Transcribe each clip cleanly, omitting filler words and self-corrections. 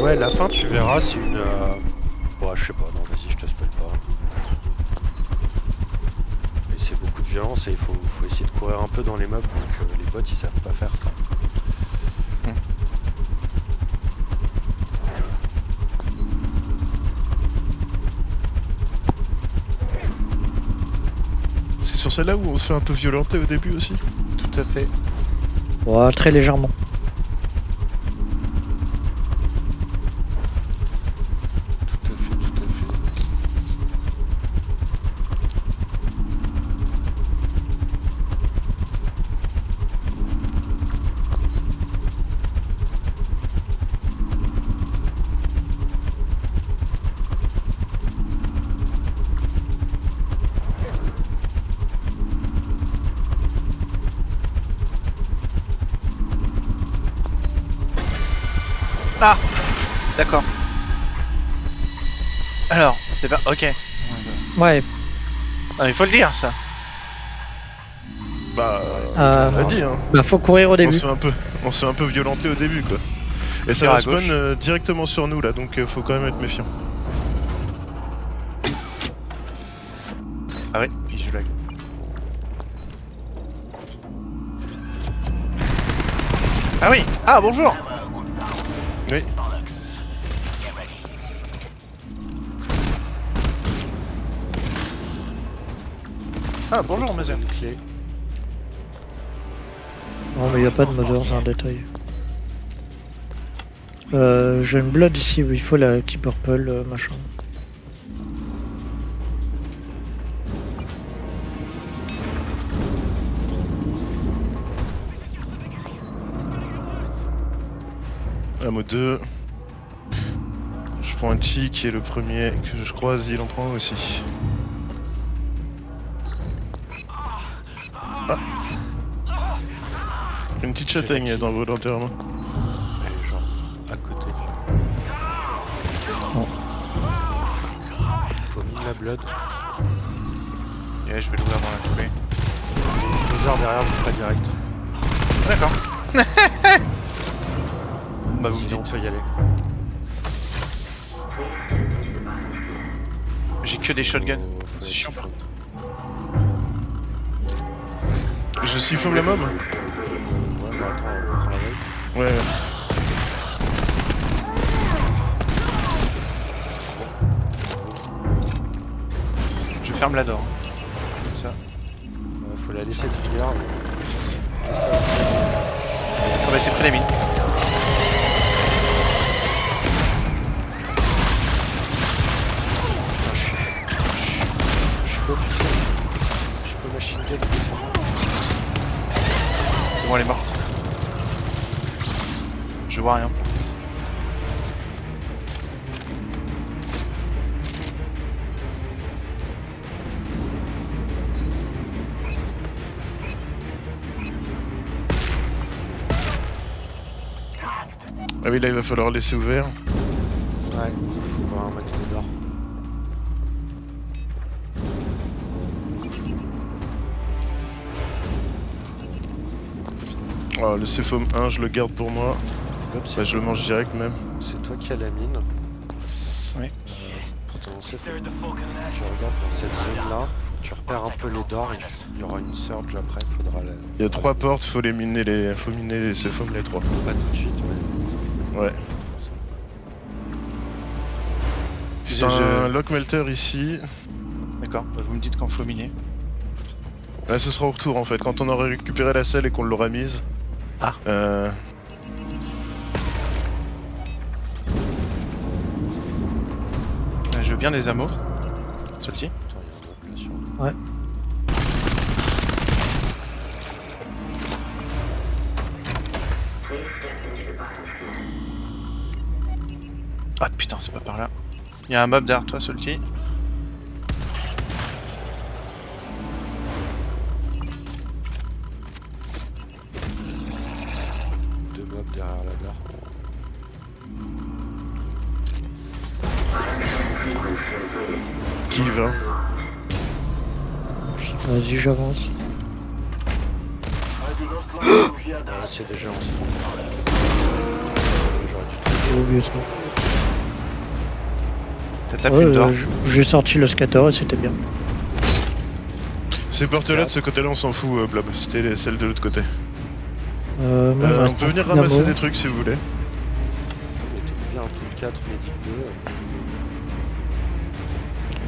Ouais, la fin, tu verras, c'est une... Bon, je sais pas, non, vas-y, je te spoil pas. Mais c'est beaucoup de violence et il faut essayer de courir un peu dans les mobs, donc les bots, ils savent pas faire ça. C'est sur celle-là où on se fait un peu violenter au début aussi? Tout à fait. Ouais, très légèrement. Tout à fait, tout à fait. Ah, d'accord. Alors, c'est pas... Ok. Ouais, Non, il faut le dire, ça. Bah, Euh, on l'a dit hein. bah faut courir au On début. se fait un peu violenter au début quoi. Et ça Tire va à gauche. spawn directement sur nous là, donc faut quand même être méfiant. Ah ouais, puis je lag. Ah oui. Ah, bonjour. Oui. Ah, bonjour, monsieur. Une clé. Non mais y a pas de modeur, c'est un détail. J'ai une blood ici où il faut la key purple machin. Ammo 2. Je prends un chi qui est le premier que je croise, il en prend un aussi. Ah. Une petite châtaigne dans vos lanternes. Elle est genre à côté. Non. Faut mine la blood. Ouais, je vais l'ouvrir dans la foulée. Deux heures derrière, vous ferez direct. D'accord. Bah, vous me Sinon, on dites. peut y aller. J'ai que des shotguns. Faut C'est être chiant. siphon. Je siphonne la mob? Ouais, mais attends, on prend la veille. Ouais. Je ferme la door. Comme ça. Faut la laisser trigger. On va essayer de prendre les mines. Je suis pas officiel. Je suis pas machine gun. C'est bon, elle est morte. Je vois rien. Ah oui, là il va falloir laisser ouvert. Ouais, faut voir un max de d'or. Oh, le C-Foam 1, je le garde pour moi. Hop, Bah, je le mange direct même. c'est toi qui as la mine. Oui. Pour te lancer, je regarde dans cette zone là. Faut que tu repères un peu les d'or. Il y aura une surge après. Faudra la. Il y a 3 portes, faut miner les C-Foam les 3. Pas tout de suite, mais. Ouais. C'est un lock melter ici. D'accord. Bah, vous me dites quand faut miner. Là ce sera au retour en fait, quand on aura récupéré la selle et qu'on l'aura mise. Ah. Je veux bien des ammo. Celui-ci. Attends, il y a un map là sur nous. Ouais. Ah putain, c'est pas par là. Il y a un mob derrière toi, Salty. Deux mobs derrière la gare. Qui va? Vas-y, j'avance. Ouais, c'est déjà en J'aurais dû J'ai oublié ça. tape Ouais, une door. j'ai sorti le scatter et c'était bien. Ces portes-là, de ce côté-là, on s'en fout, Blob. C'était celle de l'autre côté. Moi, il me On reste peut un venir coup d'ammo. ramasser des trucs si vous voulez. Mettez bien un tout le 4, médic 2.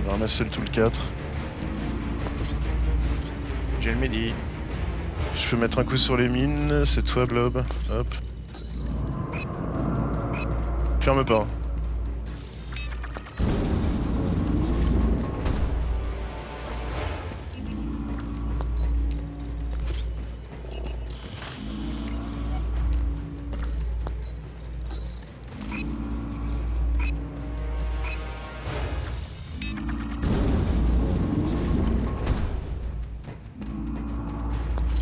On va ramasser le tout le 4. J'ai le midi. Je peux mettre un coup sur les mines, c'est toi Blob. Hop. Ferme pas.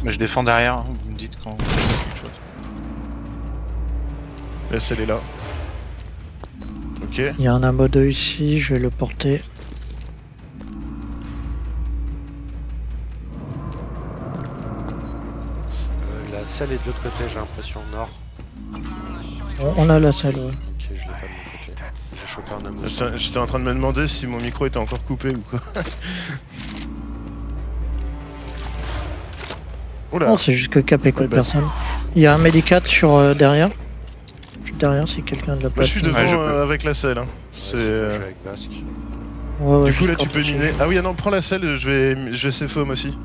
Mais je défends derrière, hein, vous me dites quand vous faites quelque chose. La selle est là. Ok. Il y a un ammo 2 ici, je vais le porter. La salle est de l'autre côté, j'ai l'impression, nord. On a la salle, ouais. Ok, je l'ai pas de mon côté. J'ai chopé un ammo. J'étais en train de me demander si mon micro était encore coupé ou quoi. Oula. Non, c'est juste que Cap écoute Ouais, bah. personne. Il y a un médicat sur derrière. Juste derrière, si quelqu'un de la Moi place. je suis devant Ouais, je peux. avec la selle. Hein. Ouais, C'est. je joue avec Basque. Ouais, ouais, Du coup là juste tu peux quand miner. Ah oui ah non prends la selle, je vais C-foam aussi.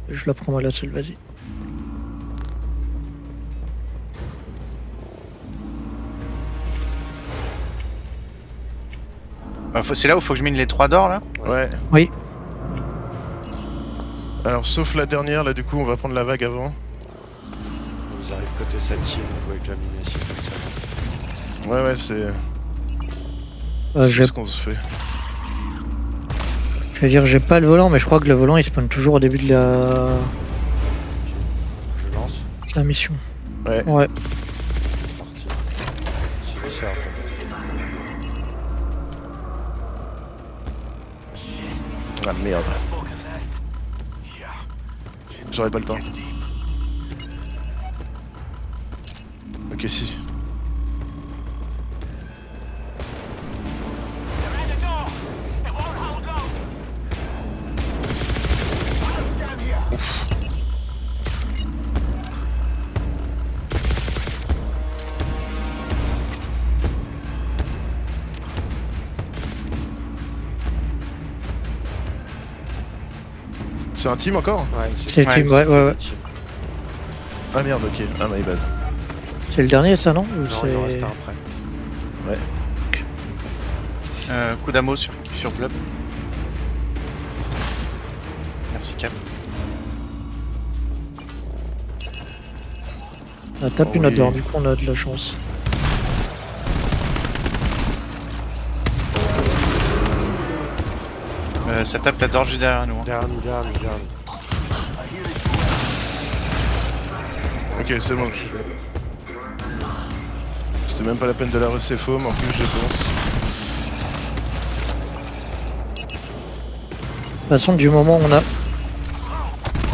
Je la prends moi la seule, vas-y. C'est là où faut que je mine les 3 d'or là. Ouais. Oui. Alors sauf la dernière là du coup on va prendre la vague avant. Vous arrivez côté Sati, vous pouvez déjà miner si comme ça. Ouais ouais c'est Je ce qu'on se fait. vais dire, j'ai pas le volant, mais je crois que le volant il spawn toujours au début de Je lance, la mission. Ouais. Ouais. c'est parti. C'est le cerf. Ah merde. J'aurais pas le temps. Ok si. Ouf. C'est un team encore? Ouais, C'est le team, ouais, ouais, ouais. team. Ah merde ok, ah my bad. C'est le dernier ça, non? Ou Non, il en c'est... reste un après. Coup d'ammo sur Blob. Merci Cap. On a tapé Oh une oui. odeur, du coup on a de la chance. Ça tape la door juste derrière nous. Hein. Derrière nous. Ok c'est bon. C'était même pas la peine de la recéfoam en plus je pense. De toute façon, du moment où on a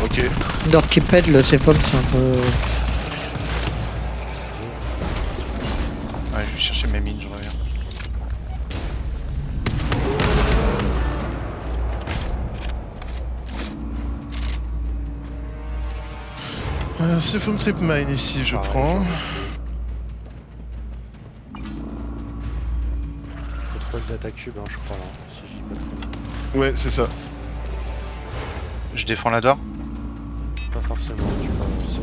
Ok. une door qui pète, le C-Pom c'est un peu... Ouais, je vais chercher mes mines, je reviens. C'est Foam Trip Mine ici je Pareil, prends. Faut trouver le data cube, hein, je crois, là, si je dis pas de conneries. Ouais c'est ça. Je défends la door. Pas forcément, tu peux avancer.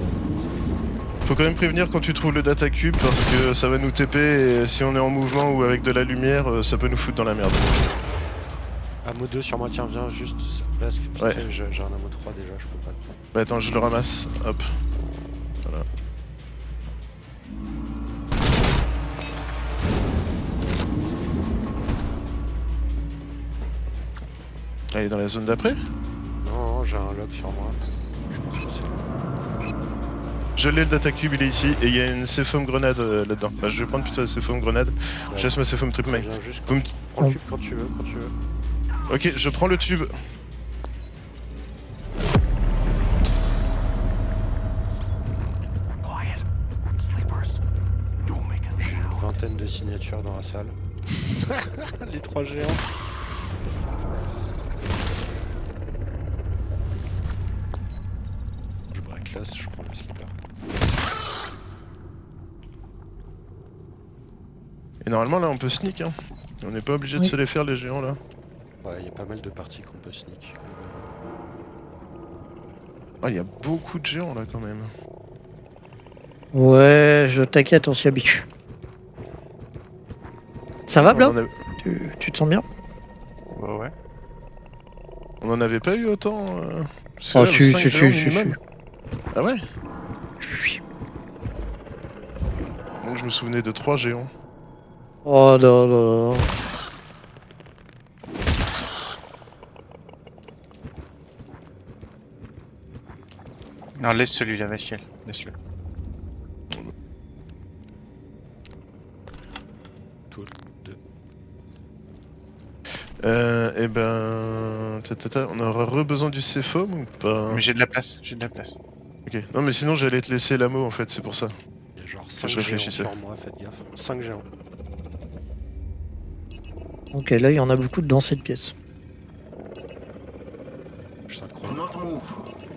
Faut quand même prévenir quand tu trouves le data cube parce que ça va nous TP et si on est en mouvement ou avec de la lumière ça peut nous foutre dans la merde. Ammo 2 sur moi, tiens, viens juste. Parce que putain, Ouais. j'ai un ammo 3 déjà, je peux pas le prendre. Bah attends je le ramasse, hop. Voilà. Elle est dans la zone d'après? Non, j'ai un lock sur moi. Je pense que c'est. Je l'ai le data cube, il est ici et il y a une C-foam grenade là-dedans. Bah je vais prendre plutôt la C-foam grenade. Je laisse ma C-foam trip mine. Viens juste. Vous me- Prends le cube quand tu veux, Ok, je prends le tube. J'ai une vingtaine de signatures dans la salle. Les 3 géants. Je break là, je prends le slipper. Et normalement là on peut sneak hein. On n'est pas obligé de Oui. se les faire les géants là. Ouais, il y a pas mal de parties qu'on peut sneak. Ah il y a beaucoup de géants là quand même. Ouais, je t'inquiète, on s'y habitue. Ça va, On Blanc en, tu te sens bien? Ouais, ouais. on en avait pas eu autant. C'est Oh, là, si, 5 si, géants si, si, minimum. Ah ouais. si. Donc je me souvenais de 3 géants. Oh non, non, non. Non, laisse celui-là, Vasquel. Laisse-le. Et ben... on aura besoin du C-foam ou pas? Mais j'ai de la place, j'ai de la place. Ok. Non mais sinon j'allais te laisser l'ammo en fait, c'est pour ça. Il y a genre je 5 géants réfléchissais. sur moi, faites gaffe. 5 géants. Ok, là, il y en a beaucoup dans cette pièce. Je synchro. Do not move.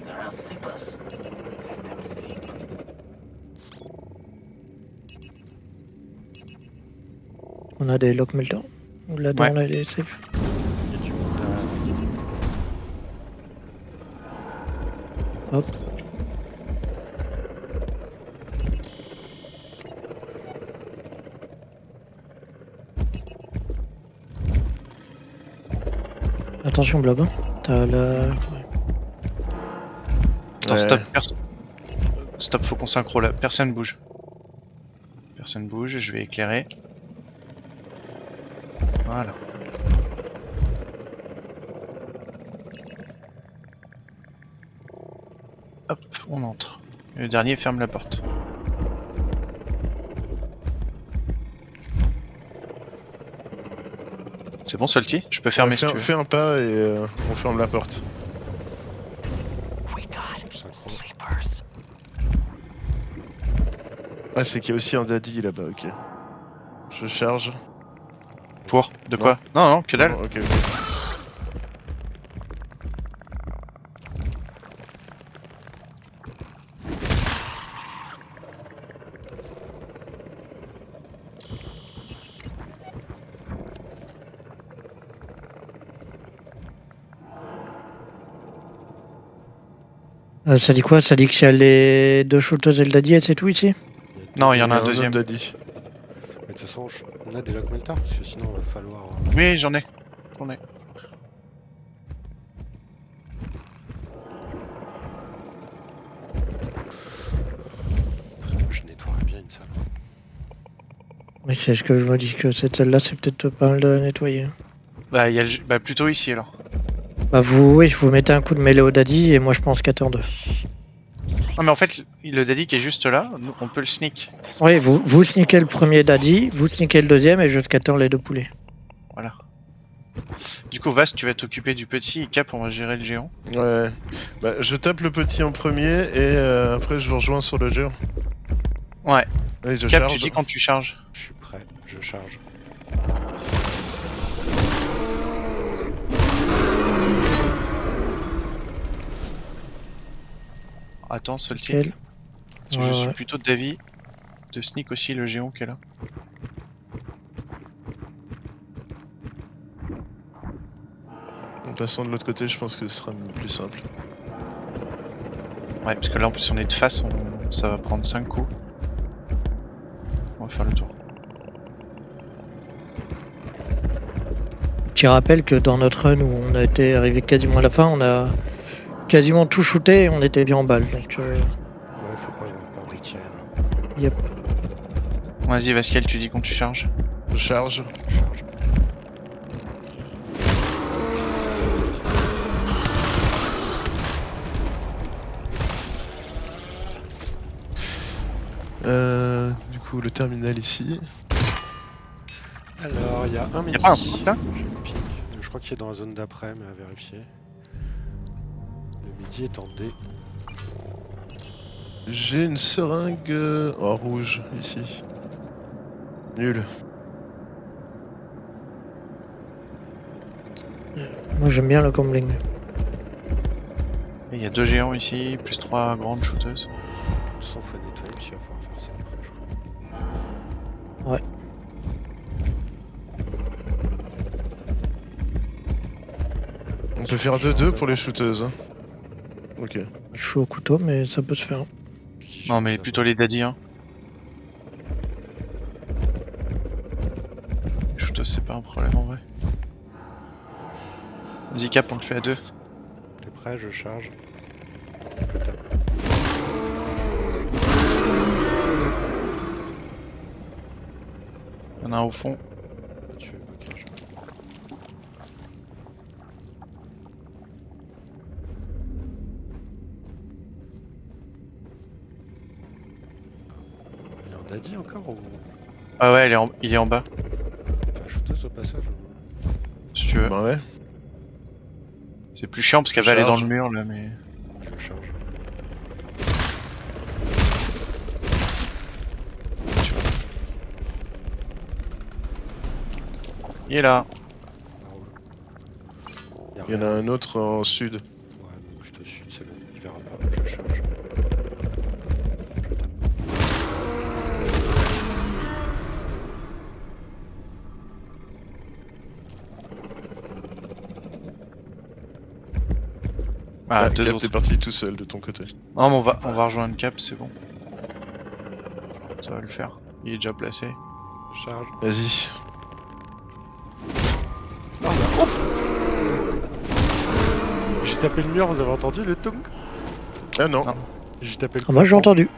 There are sleepers. Let them sleep. On a des lock melters. Ou là-dedans, Ouais. on a des safe. Il y a du monde derrière. Hop. Attention, Blob. Hein. T'as la... Attends, Ouais. stop, stop, faut qu'on synchro là. Personne bouge. Personne bouge, je vais éclairer. Voilà. Hop, on entre. Et le dernier ferme la porte. C'est bon, Salty? Je peux fermer si tu veux. Fais un pas et on ferme la porte. We got Je synchro. sleepers. Ah c'est qu'il y a aussi un daddy là-bas, ok. Je charge. Pour? De Non. quoi? Non, non, que dalle. Non, ok, ok. Ça dit quoi? Ça dit qu'il y a les deux shooters et le daddy et c'est tout ici? Non, il y en a un autre deuxième. daddy. Mais de toute façon, on a des lock melters parce que sinon il va falloir. Oui, j'en ai. J'en ai. Je nettoierai bien une salle. Oui, c'est ce que je me dis que cette celle-là, c'est peut-être pas mal de nettoyer. Bah, il y a bah, plutôt ici alors. Bah vous, oui, vous mettez un coup de mêlée au daddy et moi je pense 4 2. Non, mais en fait, le daddy qui est juste là, nous, on peut le sneak. Oui, vous sneakez le premier daddy, vous sneakez le deuxième et je scatter les deux poulets. Voilà. Du coup, Vast, tu vas t'occuper du petit et Cap, on va gérer le géant. Ouais. Bah je tape le petit en premier et après je vous rejoins sur le géant. Ouais. Allez, je Cap, charge. tu dis quand tu charges. Je suis prêt, je charge. Attends, Salty. Nickel. Parce que je Ouais, suis ouais. plutôt d'avis de sneak aussi le géant qui est là. En passant de l'autre côté, je pense que ce sera plus simple. Ouais, parce que là en plus on est de face, ça va prendre 5 coups. On va faire le tour. Petit rappel que dans notre run où on a été arrivé quasiment à la fin, on a quasiment tout shooté et on était bien en balle. Donc, Ouais, faut pas avoir peur des tirs. yep. Vas-y, Vasquel, tu dis quand tu charges. Je charge. Je charge. Du coup, le terminal ici. Alors, il y a un midi. Y'a pas un truc là? J'ai le ping. Je crois qu'il est dans la zone d'après, mais à vérifier. Le midi est en D. J'ai une seringue en rouge ici. Nul. Moi j'aime bien le combling. Et il y a 2 géants ici, plus 3 grandes shooteuses. Sans faut nettoyer, puis il va falloir faire ça après, je crois. Ouais. On peut faire 2-2 pour les shooteuses. Hein. Ok. Je suis au couteau, mais ça peut se faire. Non, mais plutôt les daddies, hein. Les shooteuses, c'est pas un problème en vrai. Vas-y, Cap, on le fait à 2. T'es prêt, je charge. Je tape. Il y en a un au fond. Tu veux blocage. Il y en a dit encore ou Ah ouais, il est en bas, pas shooteuse au passage ou... si tu veux. Bah ouais. C'est plus chiant parce qu'elle va aller dans Charge. le mur là, mais. Je charge. Tu vois. Il est là. Ça roule. Il y en a un autre en sud. Ouais, donc je te suis, c'est bon, il verra pas, je charge. Je tape. Ah, Cap, 2 t'es autres. parti tout seul de ton côté. Non, mais on va rejoindre Cap, c'est bon. Ça va le faire. Il est déjà placé. Charge. Vas-y. J'ai tapé le mur, vous avez entendu le tonk? Ah non. Non. J'ai tapé le Ah, moi j'ai plafond. entendu.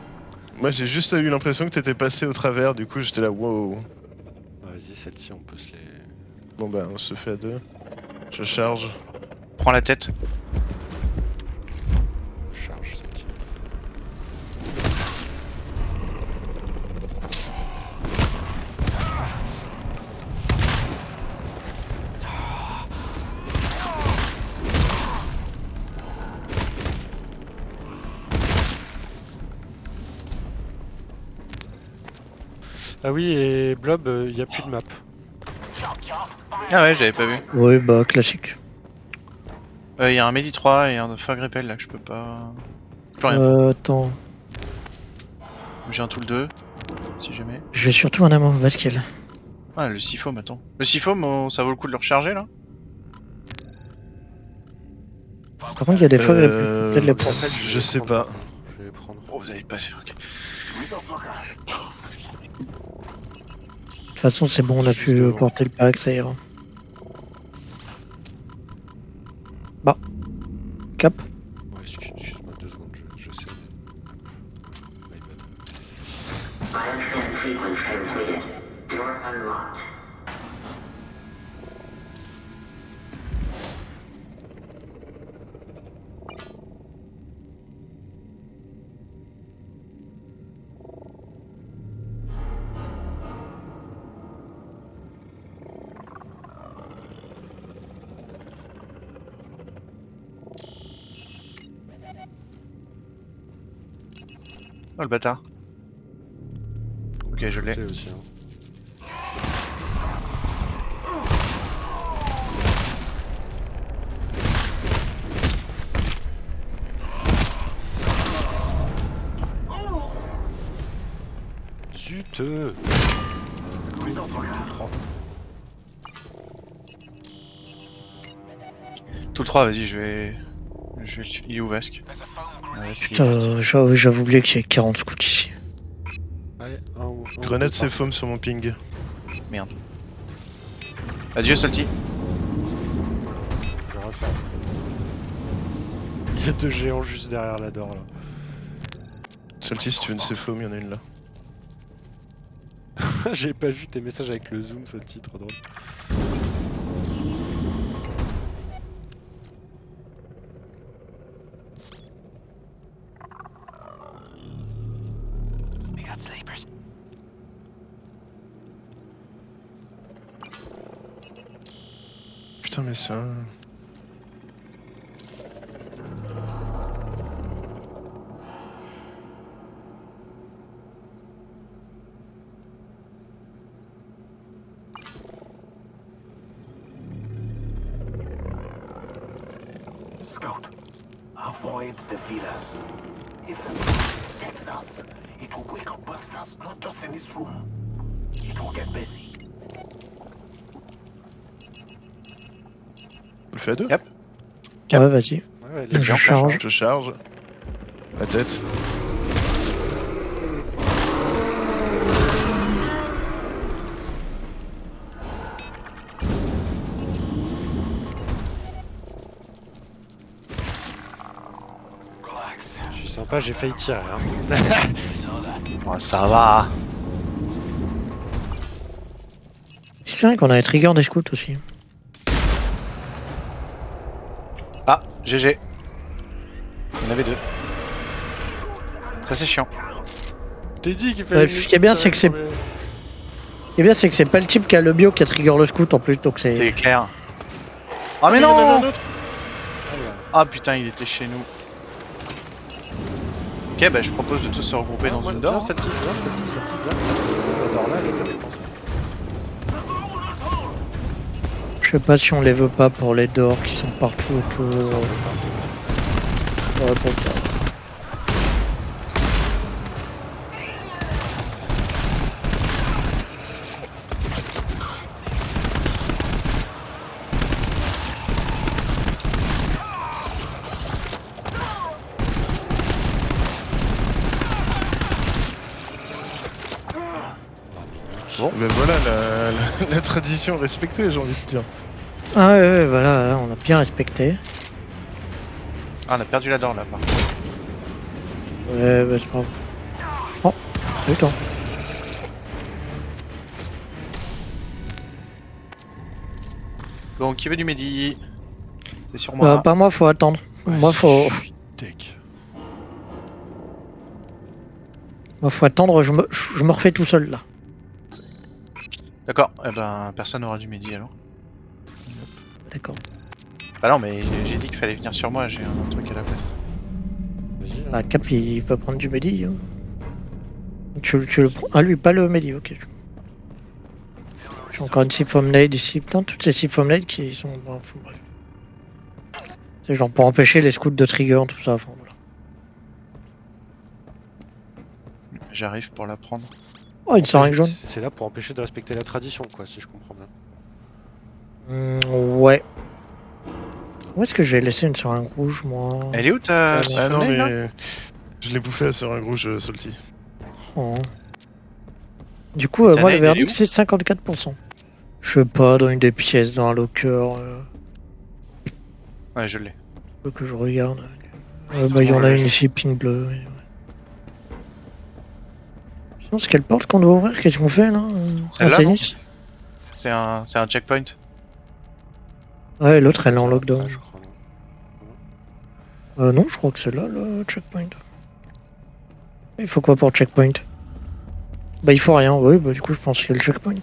Moi j'ai juste eu l'impression que t'étais passé au travers, du coup j'étais là, wow. Vas-y, celle-ci, on peut se les... Bon bah on se fait à 2. Je charge. Prends la tête. Charge, celle-ci. Ah oui, et Blob, il n'y a plus de map. Ah ouais, je l'avais pas vu. Oui, bah classique. Il y a un Medi 3 et un Fog Repel là que je peux pas. Plus rien. Attends, J'ai un Tool 2, si jamais. j'ai surtout un amant Vasquel. Ah, le Sifome, attends. Le Sifome, ça vaut le coup de le recharger là? Par contre, il y a des fois, peut-être les prendre. Je sais pas. Je vais les prendre. Oh, vous avez pas sûr, ok. Resource locker. De toute façon, c'est bon, on a Juste pu devant. porter le pack, ça ira. Bah. Cap. Ouais, excuse-moi 2 secondes, je sais. My bad. Bioscan sequence completed. Door unlocked. Oh le bâtard. Ok, je l'ai. Shooter aussi, hein. Zut Resource locker. Tout le 3, vas-y, je vais. Il est où Vasque? Ah, Vasque, il est Putain, parti. j'avais oublié qu'il y a 40 scouts ici. Allez, un ou Grenade deux c'est par- foam sur mon ping. Merde. Adieu, Salty. Je vais refaire. Il y a 2 géants juste derrière la door là. Salty si tu veux une C-foam, il y en a une là. J'ai pas vu tes messages avec le zoom, ce titre, trop drôle. We got snipers. Putain mais ça... Scout, avoid the villas. If the scout detects us, it will wake up monsters, not just in this room. It will get busy. On le fait à deux? Yep. Ouais, vas-y. Ouais, les Je gens, charge. Je charge. La tête. je suis sympa, j'ai failli tirer. Hein. Ouais, ça va. C'est vrai qu'on a les triggers des scouts aussi. Ah, GG. Il y en avait 2. Ça c'est chiant. T'es dit qu'il Ouais, fallait. ce qui est bien, c'est que c'est- Et bien, c'est que c'est pas le type qui a le bio qui a trigger le scout en plus, donc c'est. C'est clair. Ah mais Il y en avait non. un autre. Ah putain, il était chez nous. Ok, bah je propose de tous se regrouper dans une door. Celle-ci, viens. La door là, elle est bien, je pense. Je sais pas si on les veut pas pour les dors qui sont partout autour. Ouais, pour ça. Ben voilà la tradition respectée, j'ai envie de dire. Ah ouais, voilà, on a bien respecté. Ah, on a perdu la door là par contre. Ouais, bah c'est pas grave. Oh, putain. Bon, qui veut du Mehdi? C'est sur moi. Pas moi, faut attendre. Moi, faut attendre, je me refais tout seul là. D'accord, eh ben personne n'aura du Mehdi alors. D'accord. Bah non, mais j'ai dit qu'il fallait venir sur moi, j'ai un truc à la place. Vas-y. Bah, Cap, il peut prendre du Mehdi. Hein. Tu le prends. Ah, lui, pas le Mehdi, ok. J'ai encore une Siphom Nade ici. Putain, toutes ces Siphom Nade qui sont. Bon, bref. C'est genre pour empêcher les scouts de trigger, tout ça. Enfin, voilà. J'arrive pour la prendre. Oh, une seringue jaune. C'est là pour empêcher de respecter la tradition, quoi, si je comprends bien. Ouais. Où est-ce que j'ai laissé une seringue rouge, moi? Elle est où ta Ah non, thumbnail, là mais. Je l'ai bouffé à seringue rouge, Salty. Oh. Du coup, Ta moi, le nade, elle est verdict, où c'est 54%. Je sais pas, dans une des pièces, dans un locker. Ouais, je l'ai. Faut que je regarde. Bah, il y en a une ici, pink bleu. Ouais. Sinon, c'est quelle porte qu'on doit ouvrir? Qu'est-ce qu'on fait là? Celle-là, Un tennis? C'est un checkpoint. Ouais, l'autre elle est en lockdown. Ouais, je crois, non. Non, je crois que c'est là le checkpoint. Il faut quoi pour checkpoint? Bah, il faut rien, oui, bah, du coup, je pense qu'il y a le checkpoint.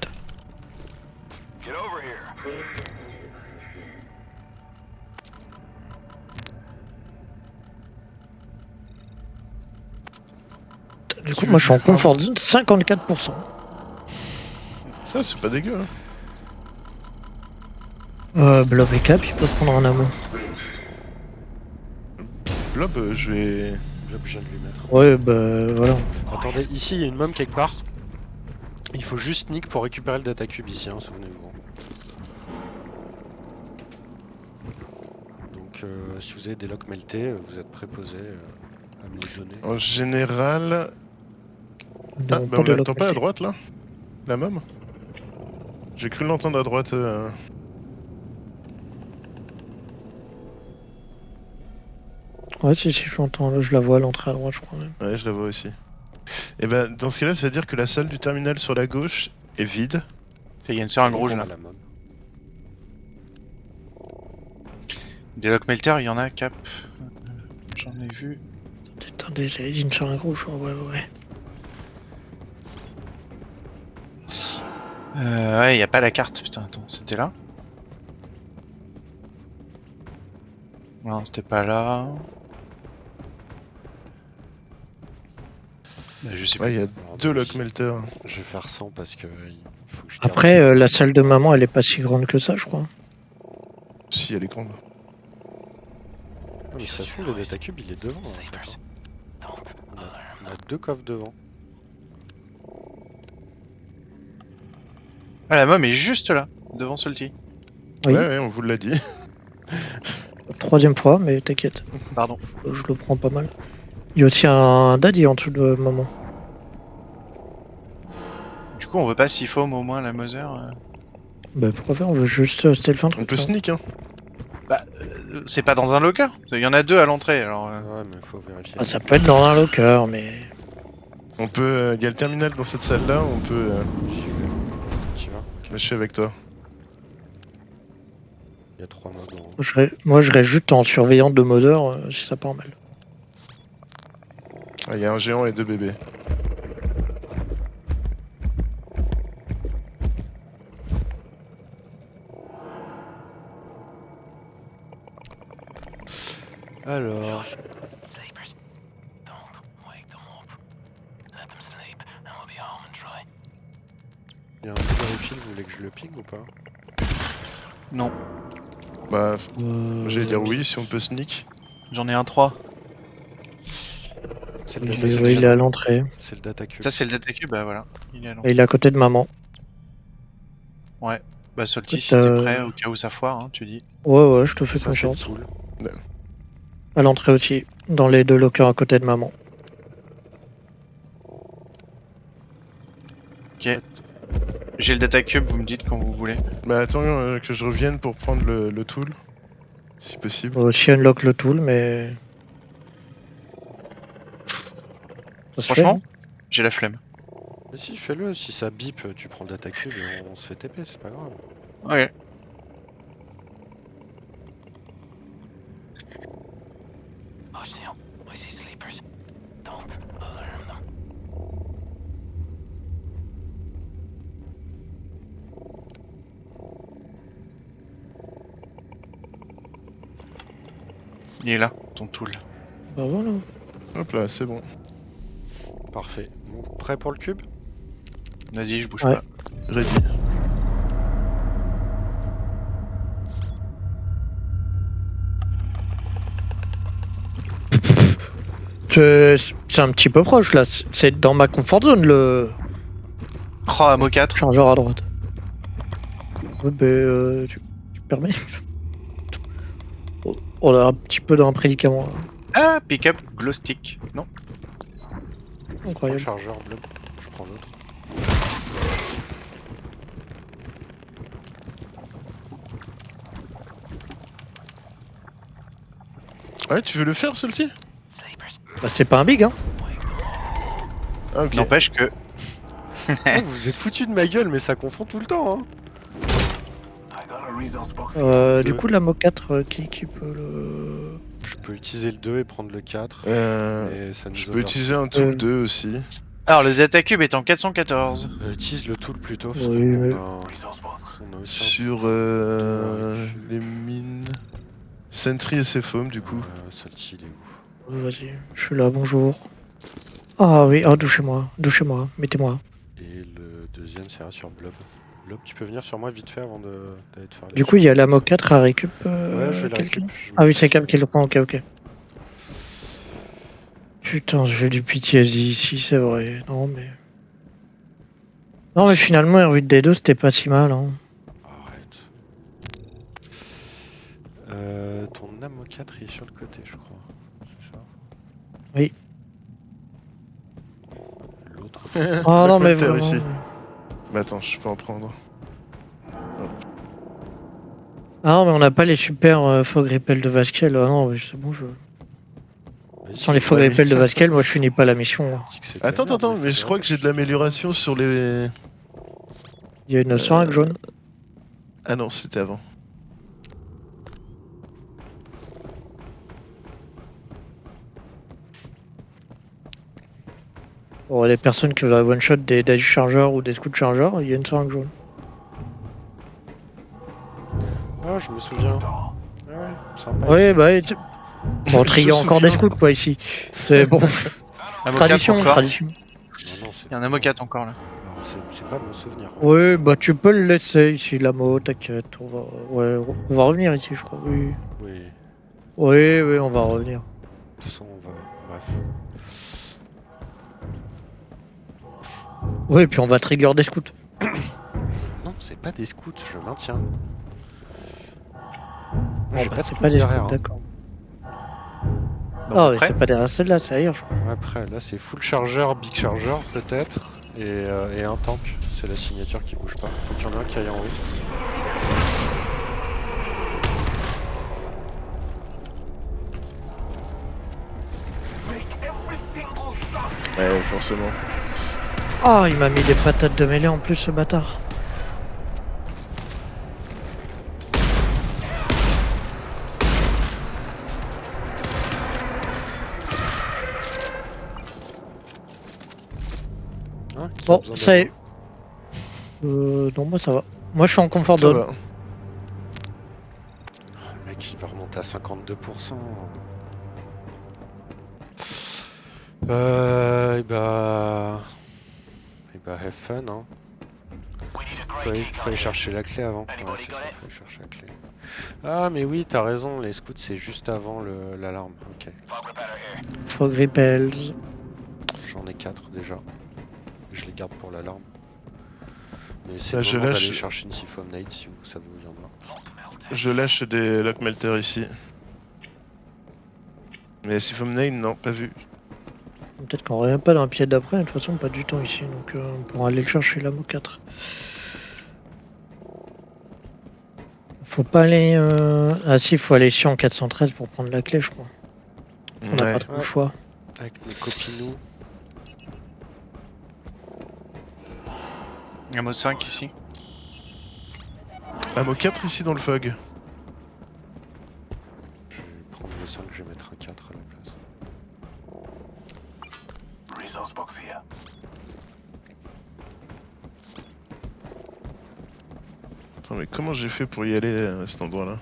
Get over here. Du coup, moi je suis en confort zone 54%. Ça, c'est pas dégueu, hein. Blob et Cap, il peut prendre un amont. Blob, je vais. Je viens de lui mettre. Ouais, bah voilà. Attendez, ici il y a une mum quelque part. Il faut juste Nick pour récupérer le data cube ici, hein, souvenez-vous. Donc si vous avez des locks meltés, vous êtes préposés à me les donner. En général. Non, Ah, bah pas on de l'attend lock pas à melté. droite là? La môme? J'ai cru l'entendre à droite. Ouais, si, je l'entends, je la vois à l'entrée à droite, je crois même. Ouais, je la vois aussi. Et ben, dans ce cas-là, ça veut dire que la salle du terminal sur la gauche est vide. Et il y a une seringue rouge là. La mum. Des lock melters, il y en a, Cap. J'en ai vu. Attendez, j'avais dit une seringue rouge, ouais. Ouais, il y a pas la carte, putain, attends, c'était là? Non, c'était pas là. Bah, je sais pas. Ouais, il y a Alors, deux donc, lock melters. Je vais faire 100 parce que il faut que je Après, la salle de maman, elle est pas si grande que ça, je crois. Si, elle est grande. Ah, mais ça se trouve, le datacube il est devant en fait. Hein. On a 2 coffres devant. Ah, la môme est juste là, devant Salty. Oui, Ouais, on vous l'a dit. troisième fois, mais t'inquiète, Pardon. je le prends pas mal. Il y a aussi un daddy en dessous de maman. Du coup, on veut pas s'y foam au moins la Mother Bah pourquoi faire, on veut juste stealth un truc. On peut hein. sneak, hein. C'est pas dans un locker. Il y en a 2 à l'entrée, alors... Ouais, mais faut vérifier. Ah, ça peut être dans un locker, mais... On peut... Il y a le terminal dans cette salle-là, on peut... J'y vais. Tu vas? Ok. Je suis avec toi. Il y a 3 modes en haut. Moi je reste juste en surveillant de modeur si ça part mal. Ah, il y a un géant et 2 bébés. Alors. Il y a un vérifile, vous voulez que je le ping ou pas? Non, Bah, j'allais dire oui si on peut sneak. j'en ai un 3. C'est Il le est, il est à l'entrée. C'est le datacube. Ça, c'est le datacube, bah voilà. Il est à l'entrée. Et il est à côté de maman. Bah, Salty, si Écoute, t'es prêt, au cas où ça foire, hein, tu dis. Ouais, je te fais Ça, c'est le confiance. tool. À l'entrée aussi, dans les 2 lockers à côté de maman. Ok. J'ai le datacube, vous me dites quand vous voulez. Bah attends que je revienne pour prendre le tool. Si possible. On va aussi unlock le tool, mais... Ça se fait, Franchement, j'ai la flemme. Mais si, fais-le. Si ça bip, tu prends le datacube et on se fait TP, c'est pas grave. Ouais. Il est là, ton tool. Bah voilà. Hop là, c'est bon. Parfait. Bon, prêt pour le cube? Vas-y, je bouge Ouais. pas. Ready. C'est un petit peu proche là, c'est dans ma comfort zone le Oh, Amo 4. chargeur à droite. Ouais, bah, tu permets. On a un petit peu d'un prédicament là. Ah, pick-up, glow stick. Non. Incroyable. Chargeur bleu. Je prends l'autre. Ouais, tu veux le faire, Salty? Bah c'est pas un big hein. Ah, ok. N'empêche que. Ah, vous vous êtes foutu de ma gueule, mais ça confond tout le temps, hein. I got a resource box. Du Deux. coup la Mo 4 qui peut le... Je peux utiliser le 2 et prendre le 4. Et ça nous Je peux over- utiliser un tool 2 aussi. Alors, le datacube est en 414. Utilise le tool plutôt. Parce Oui, qu'on mais- a- Resource box. on a aussi Sur les mines. Sentry et ses foams du coup. Salty, il est où? Vas-y, je suis là, bonjour. Ah oui, douchez-moi, mettez-moi. Et le deuxième, c'est sur Blob. Blob, tu peux venir sur moi vite fait avant d'aller te faire les Du coup il y a la Mo 4 à récup Ouais, je vais la quelqu'un. récup. Ah oui c'est Cam qui le prend, ok. Putain, j'ai du PTSD ici, c'est vrai. Non mais... Non mais finalement R8D2 c'était pas si mal hein. Arrête. Ton Amo 4 il est sur le côté, je crois. C'est ça? Oui. L'autre. Ah non mais Récolteur vraiment... ici. Mais attends, je peux en prendre. Ah non mais on n'a pas les super fog repel de Vasquel, ah non mais c'est bon je... Vas-y, Sans les fog Ouais, repel de Vasquel, moi je finis pas la mission. Hein. dis que c'est de la Attends, merde, attends, il mais faut je crois que j'ai de l'amélioration sur les... Il y a une seringue jaune. Ah non, c'était avant. Pour les personnes qui voudraient one shot des dash chargeurs ou des scouts chargeurs, il y a une seringue jaune. Ah, je me souviens. Ouais, sympa. Ouais ici. bah ouais, tu- bon, Je trier me encore des souviens. scouts quoi ici. C'est bon, Amo 4 tradition, encore. tradition. Non, non, c'est... Il y a un Amo 4 encore là. Alors, c'est pas mon souvenir. Ouais bah tu peux le laisser ici, la mot, t'inquiète, on va... Ouais, on va revenir ici je crois, oui. Oui. Oui, oui, on va revenir. De toute façon, on va. Bref. Oui, puis on va trigger des scouts. Non, c'est pas des scouts, je maintiens. Moi, Bon, j'ai bah, pas de c'est scouts pas des scouts, derrière. Hein. d'accord. Donc Ah, oui, après, c'est pas derrière celle-là, c'est ailleurs, je crois. Après, là, c'est full chargeur, big chargeur peut-être, et un tank. C'est la signature qui bouge pas. Faut qu'il y en ait un qui aille en haut. Make every single shot. Ouais, forcément. Oh, il m'a mis des patates de mêlée en plus, ce bâtard. Hein, qui a Bon, besoin ça y est. d'ammo. Non, moi ça va. Moi je suis en confort Ça zone. va. Le mec, il va remonter à 52%. Et bah, have fun, hein. Faut aller chercher la clé avant. Ouais, c'est ça, faut aller chercher la clé. Ah, mais oui, t'as raison, les scouts c'est juste avant l'alarme. Ok, Fog repels. j'en ai 4 déjà. Je les garde pour l'alarme. Mais c'est Bah, le je moment lâche- d'aller chercher une siphonate si ça vous viendra. Je lâche des lock melters ici. Mais Siphonade, non, pas vu. Peut-être qu'on revient pas dans le pied d'après, de toute façon pas du temps ici, donc on pourra aller le chercher la Mo 4. Faut pas aller... Ah si, faut aller ici en 413 pour prendre la clé je crois. On n'a Ouais. pas trop le Ouais. choix. Avec mes copinous. ammo 5 ici. Ammo 4 ici dans le fog. Je vais prendre le 5, je vais mettre un 4 à la place. Resource box here. Attends, mais comment j'ai fait pour y aller à cet endroit-là?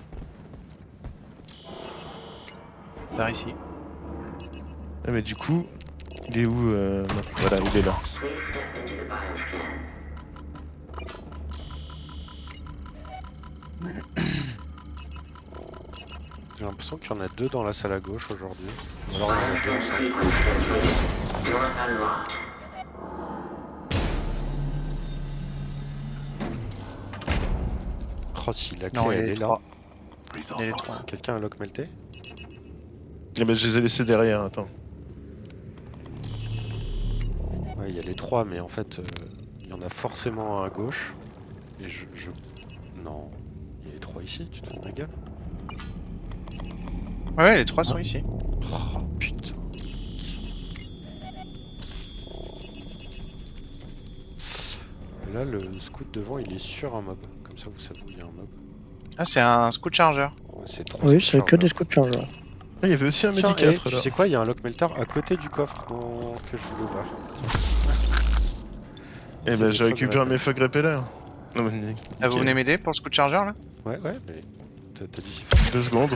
Par ici. Ah, mais du coup, il est où non, voilà, il est là. Please step into the bioscan. J'ai l'impression qu'il y en a 2 dans la salle à gauche aujourd'hui. Ou alors il y en a 2 Bioscan ensemble. sequence completed. Door unlocked. Oh, si la clé Non, il elle est est là. 3. Resource Il est box. 3. Quelqu'un a lock melté? Ah, bah, je les ai laissés derrière, attends. Ouais, il y a les 3, mais en fait, il y en a forcément un à gauche. Et Non, il y a les 3 ici, tu te fous de ma gueule? Ouais, les 3 sont ici. Oh putain. Là, le scout devant, il est sur un mob. Comme ça, vous savez où il y a un mob. Ah, c'est un scout charger. Ouais, c'est 3 Oui, c'est que des scouts chargeurs. Ah, il y avait aussi un Tiens, Medi et 4 tu là. sais quoi, il y a un lock melter à côté du coffre que je voulais ouvrir. Eh C'est ben, des j'ai fog récupéré rappel. mes fog repellers. Non, mais nickel. Ah, vous venez m'aider pour le scout charger là? Ouais, mais t'as dit si. 2 secondes.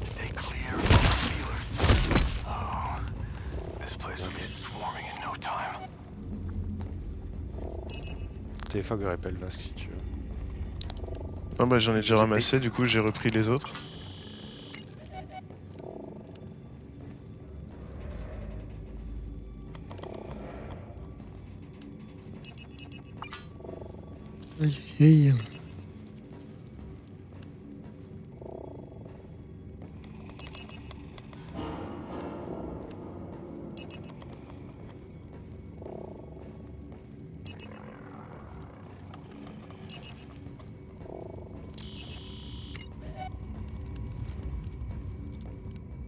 Stay clear of the feelers. This place will be swarming in no time. Tes fog rappel Vasque si tu veux. Ah, bah, j'en ai déjà ramassé, du coup, j'ai repris les autres. Aïe, aïe.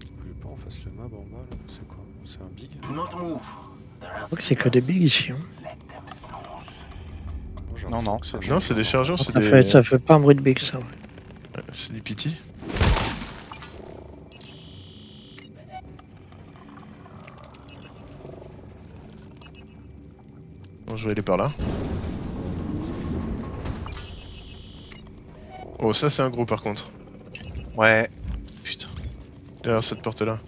Vous voulez pas en fasse le mob en bas là? C'est quoi? C'est un big? Do not move. There are Je crois que c'est que des bigs ici. Hein. let them snooze. Moi, j'ai Non, non, l'impression que Non, c'est des chargeurs, c'est Ça fait pas un bruit de big ça. Ouais. C'est des pity. Bon, je vais aller par là. Oh, ça c'est un gros par contre. Ouais. Putain. Derrière cette porte là.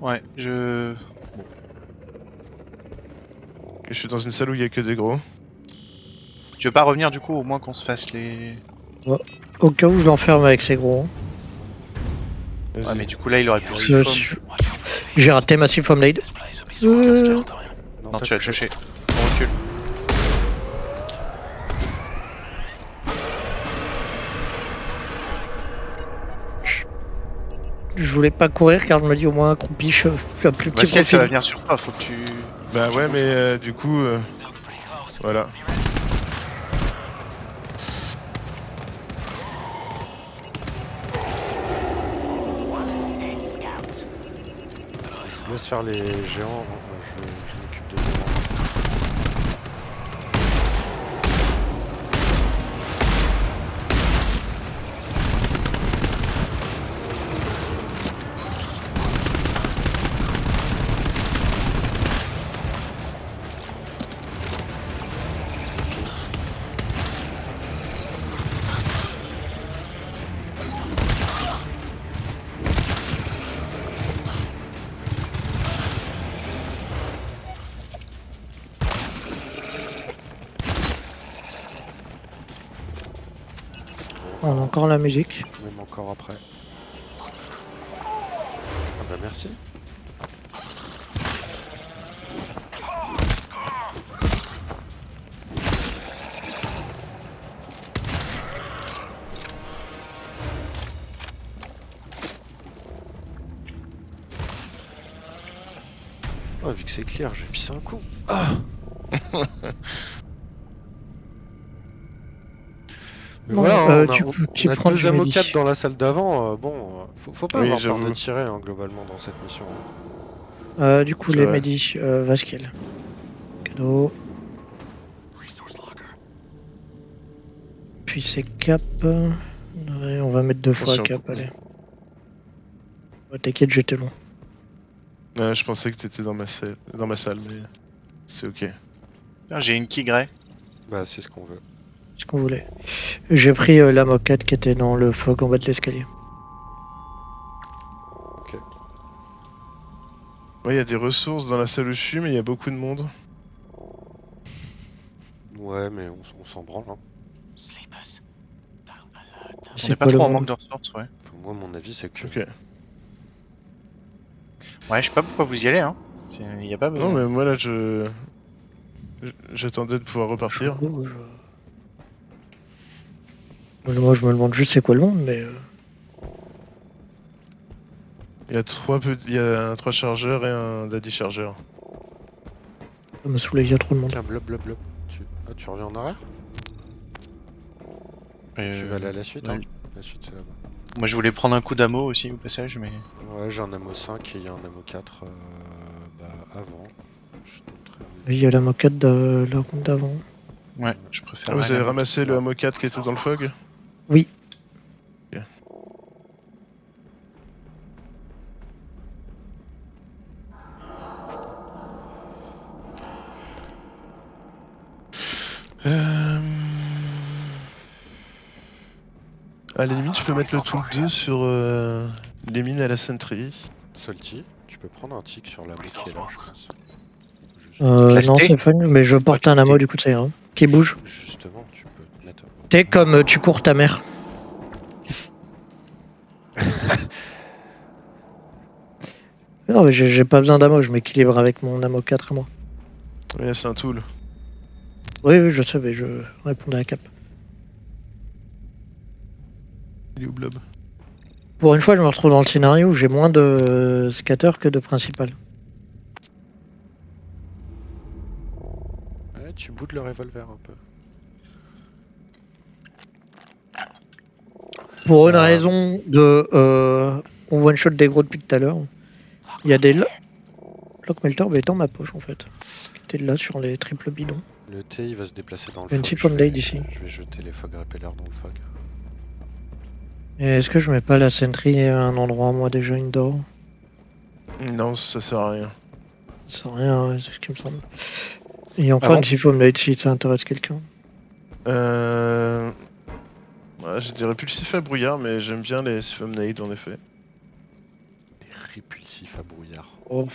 Ouais, je... Et je suis dans une salle où il y a que des gros. Tu veux pas revenir du coup, au moins qu'on se fasse les... Au cas où je l'enferme avec ses gros. Ouais, Vas-y. mais du coup, là, il aurait pu Je- siphon. J'ai raté ma Siphon Blade. Non, tu vas le chercher. On recule. Je voulais pas courir car je me dis au moins un croupiche, un plus petit Vasquez, ça va profil. venir sur toi, faut que tu. Bah ouais, mais du coup, voilà. Je laisse faire les géants, je m'occupe des géants. On a encore la musique. Même encore après. Ah bah merci. Oh, vu que c'est clair, j'ai pissé un coup. Ah. Mais Bon, voilà, hein, tu on a prends deux du ammo Medi. 4 dans la salle d'avant. Bon, faut pas Oui, avoir peur de j'avoue. tirer hein, globalement dans cette mission. Hein. Du coup, C'est les vrai. Medi, Vasquel. Cadeau. Puis c'est cap. Ouais, on va mettre 2 fois Attention. cap, allez. Ouais, t'inquiète, j'étais long. Je pensais que t'étais dans ma salle, mais c'est ok. Tiens, j'ai une key grey. Bah, c'est ce qu'on veut. Ce qu'on voulait. J'ai pris la moquette qui était dans le fog en bas de l'escalier. Ouais, il y a des ressources dans la salle où je suis, mais il y a beaucoup de monde. Ouais, mais on s'en branle. Hein. On C'est n'est pas le trop en monde. manque de ressources, ouais. Enfin, moi, mon avis, c'est que. Ok. Ouais, je sais pas pourquoi vous y allez, hein. Il y a pas besoin. Non, mais moi là, j'attendais de pouvoir repartir. Moi, je me demande juste c'est quoi le monde, mais. Il y a il y a 3 chargeurs et un daddy chargeur. Ça me saoule, il y a trop de monde. Tiens, blop, blop, blop. Tu reviens en arrière Tu vas aller à la suite, ouais. hein. La suite, c'est là-bas. Moi, je voulais prendre un coup d'ammo aussi au passage, mais. Ouais, j'ai un ammo 5 et il y a un ammo 4 bah, avant. Je tenterai Oui, il y a la moquette de la route d'avant. Ouais, je préfère. Ah, vous avez ramassé le Ammo 4 qui était dans le fog? Oui. Ok. À la limite, je peux mettre le tool 2 sur les mines à la sentry. Salty, tu peux prendre un tic sur l'ammo qui est là, je pense. Juste- Non, Resté. c'est fun, mais je porte un ammo, du coup, ça ira. Qui bouge. Justement, tu peux te mettre. T'es comme tu cours ta mère. Non, mais j'ai pas besoin d'ammo, je m'équilibre avec mon ammo 4 à moi. Ouais, c'est un tool. Oui, oui, je sais, mais je répondais à cap. Il est où Blob? Pour une fois, je me retrouve dans le scénario où j'ai moins de scatter que de principal. Ouais, tu boudes le revolver un peu. Pour une raison de. On one shot des gros depuis tout à l'heure. Il y a des Lock Melter, mais dans ma poche en fait. Qui était là sur les triples bidons. Le T il va se déplacer dans le Il y a une fog. Siphon je Blade vais- ici. Je vais jeter les fog repellers dans le fog. Et est-ce que je mets pas la sentry à un endroit moi déjà indoor? Non, ça sert à rien. Ça sert à rien, c'est ce qui me semble. Et enfin, Ah bon une Siphon Blade si ça intéresse quelqu'un. Ouais, j'ai des répulsifs à brouillard, mais j'aime bien les Siphonade en effet. Des répulsifs à brouillard. Oh.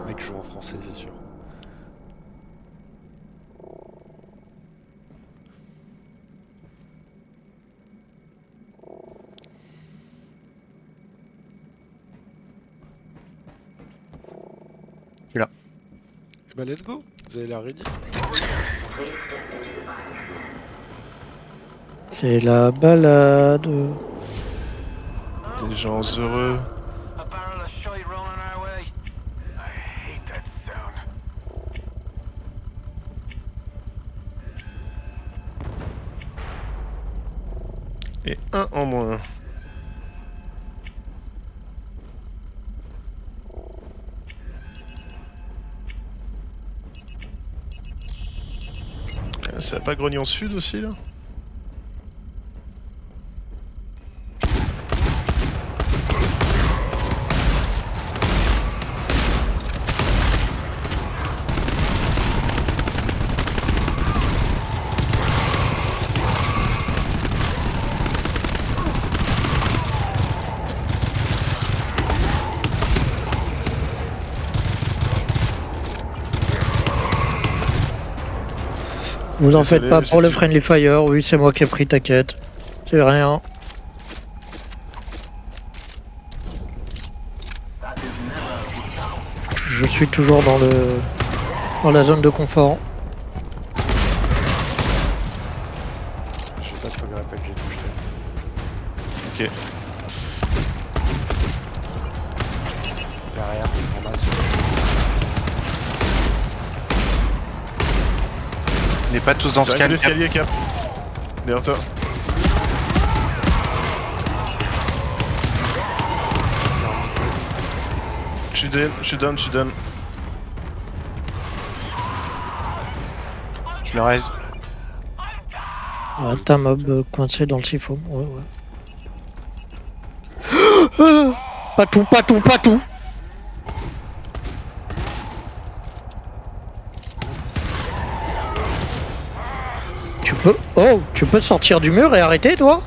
Mec joue en français, c'est sûr. Eh bah let's go, vous avez l'air ready. Please step into the biofuel. C'est la balade. Des gens heureux. A barrel of shite rolling our way. I hate that sound. Et un en moins. Ça a pas grogné en sud aussi là? Vous en Désolé, faites pas j'ai pour le dû- friendly fire, oui c'est moi qui ai pris ta quête. C'est rien. That is never a good sound. Je suis toujours dans la zone de confort. J'ai pas trop grappé, j'ai touché. Ok. Derrière, en masse. On n'est pas tous dans ce T'arrives de cas. l'escalier Cap. Derrière toi. Je suis down. Je le raise. Ah, t'as un mob coincé dans le siphon. Ouais. Pas tout. Tu peux sortir du mur et arrêter toi?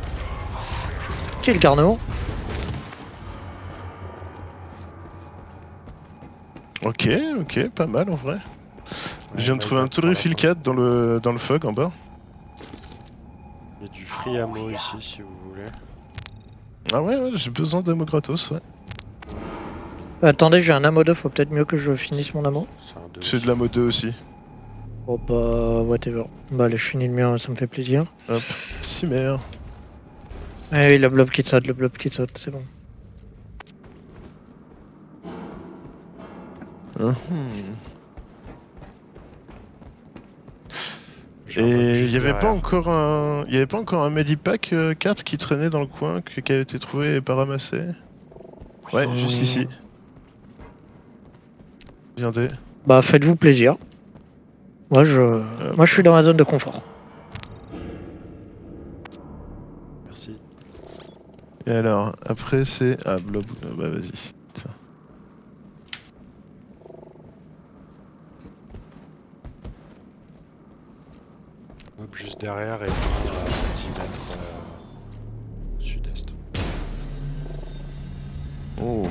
Qui est le garnement? Ok, pas mal en vrai. Ouais, Je viens de trouver un Turifil 4 dans le fog en bas. Il y a du free ammo ici si vous voulez. Ah ouais, j'ai besoin d'ammo gratos, ouais. Attendez, j'ai un ammo 2, faut peut-être mieux que je finisse mon ammo. C'est un 2. C'est de l'ammo 2 aussi. Oh bah, whatever. Bah, allez, je finis le mien, ça me fait plaisir. Hop, Cimer. Eh oui, le blob qui saute, c'est bon. Et il y avait pas encore un Medipack 4 qui traînait dans le coin, qui avait été trouvé et pas ramassé. Ouais, juste ici. Viendez. Bah, faites-vous plaisir. Moi, je suis dans ma zone de confort. Merci. Et alors, après c'est... Ah, blob... Bah vas-y. Tiens. Mob juste derrière et à 10 mètres sud-est. Oh.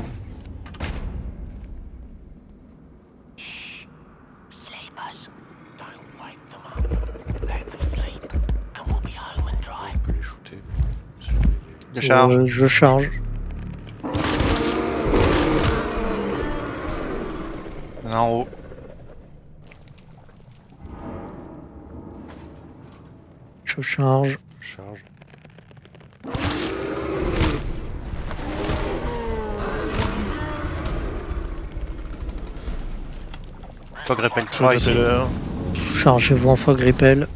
Sleepers. Don't wake them up. Let them sleep. And we'll be home and dry. On peut les shooter. Si vous voulez. De charge. Je charge. On est en haut. Je charge. Charge. Fog Repel 3 ici. Repeller. Chargez-vous en fog repel.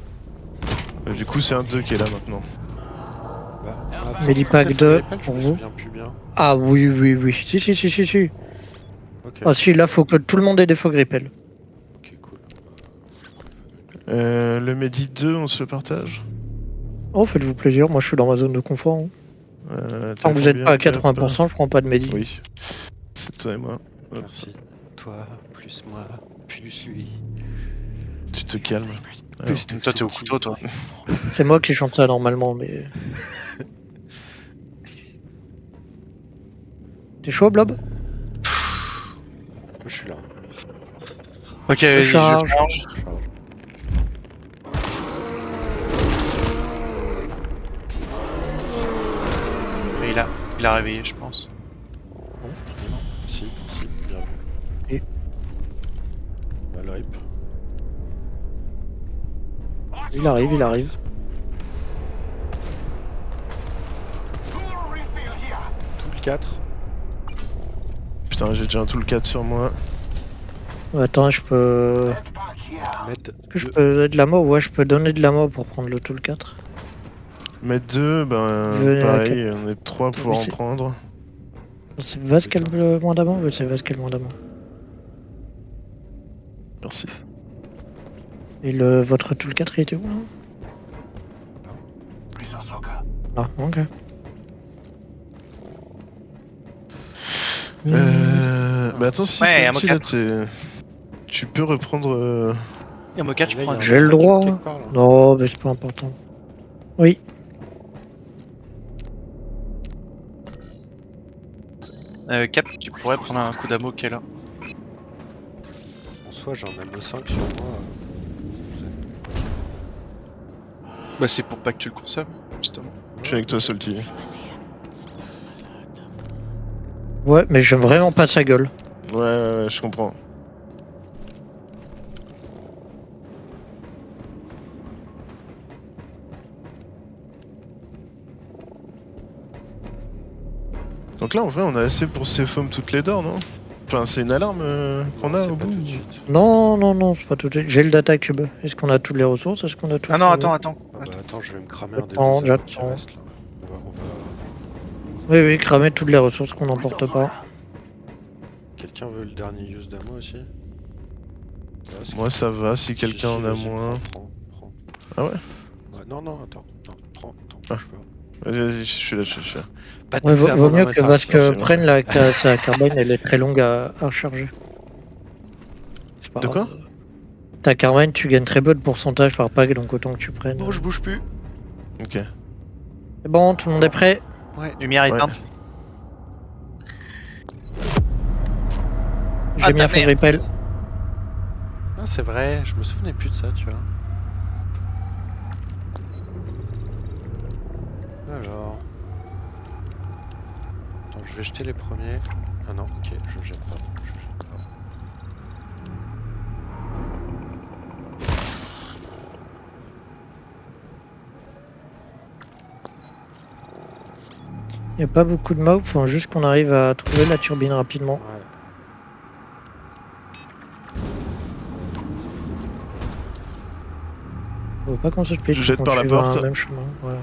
Du coup c'est un 2 qui est là maintenant. Bah, Medipack après, 2 Free Repel, pour je me vous. souviens plus bien. Ah oui. Si. Ok. Ah si, là faut que tout le monde ait des fog repel. Ok, cool. Le Medi 2 on se le partage. Oh, faites-vous plaisir, moi je suis dans ma zone de confort. Hein. T'as Tant que vous êtes combien, pas à Cap 80%, je prends pas de medi. Oui. C'est toi et moi. Hop. Merci. Toi, plus moi, plus lui. Tu te calmes. Plus Toi t'es au couteau toi. C'est moi qui chante ça normalement, mais... T'es chaud, Blob? Je suis là. Ok, vas-y, je charge. charge. Charge. Et il a réveillé je pense. Si, bien vu. grippe. Il arrive, il arrive. Tout le 4. Putain, j'ai déjà un tout le 4 sur moi. Attends, je peux... Med Est-ce que je peux donner de l'ammo? Ouais, je peux donner de l'ammo pour prendre le tout le 4. Mettre 2, ben Venez à pareil, on est 3 pour Oui, en c'est- prendre. C'est Vaz qui a le moins d'ammo? Ouais, c'est Vaz qui a le moins d'ammo. Merci. Et votre tout le 4 il était où là? Resource locker. Ah, ok. Bah attends, si, Ouais, c'est un utile, là, tu peux reprendre... Et en mocap, je Là, il y prends a un. un J'ai le truc droit. quelque part, là. Non, mais c'est pas important. Oui. Cap, tu pourrais prendre un coup d'ammo qui est là. En soi, j'ai un ammo 5 sur moi. Bah, c'est pour pas que tu le consommes, justement. Je suis avec toi, Salty. Ouais, mais j'aime vraiment pas sa gueule. Ouais, je comprends. Donc là, en vrai, on a assez pour ces femmes toutes les d'or, non? Enfin, c'est une alarme qu'on Non, a c'est au pas bout. tout de suite. Non, non, non, c'est pas tout de suite. J'ai le data cube. Est-ce qu'on a toutes les ressources? Est-ce qu'on a tout Ah non, attends. Ah bah attends, je vais me cramer un des deux J'attends, ammo qui j'attends. restent là. On va... Oui, oui, cramer toutes les ressources qu'on n'emporte pas. Quelqu'un veut le dernier use d'ammo aussi? Là, c'est- Moi, ça va, si quelqu'un en a vas-y, moins. prends. Ah ouais? Ouais, non, attends, prends, Ah. bouge pas. Vas-y, je suis là, Pas Ouais, tous vaut mieux que Vasque merci, prenne sa carbone, elle est très longue à recharger. C'est pas De grave. quoi? Ta carbone, tu gagnes très peu de pourcentage par pack, donc autant que tu prennes. Bon, je bouge plus. Ok. C'est bon, tout le monde est prêt? Lumière Ouais. éteinte. J'ai Ah, mis ta un feu mère. repel. Ah, c'est vrai, je me souvenais plus de ça, tu vois. Alors... Attends, je vais jeter les premiers. Ah non, ok, je jette pas. Y a pas beaucoup de mobs, faut juste qu'on arrive à trouver la turbine rapidement. Ouais. Faut pas qu'on se split, Je faut jette qu'on par la suive porte. un même chemin. Ouais. Moi,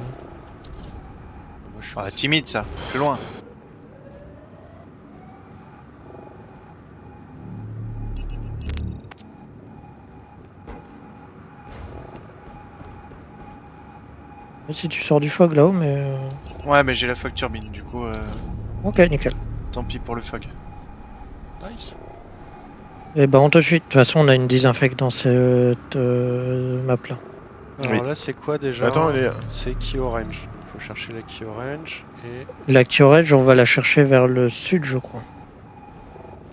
je suis Ah, timide ça, plus loin. Et si tu sors du fog là-haut, mais. Ouais, mais j'ai la fog turbine, du coup, Ok, nickel. tant pis pour le fog. nice. Et bah on te suit. De toute façon, on a une désinfecte dans cette map là. Alors Oui. là, c'est quoi déjà? Attends, elle est... C'est Key Orange. Il faut chercher la Key Orange et La Curage, on va la chercher vers le sud, je crois.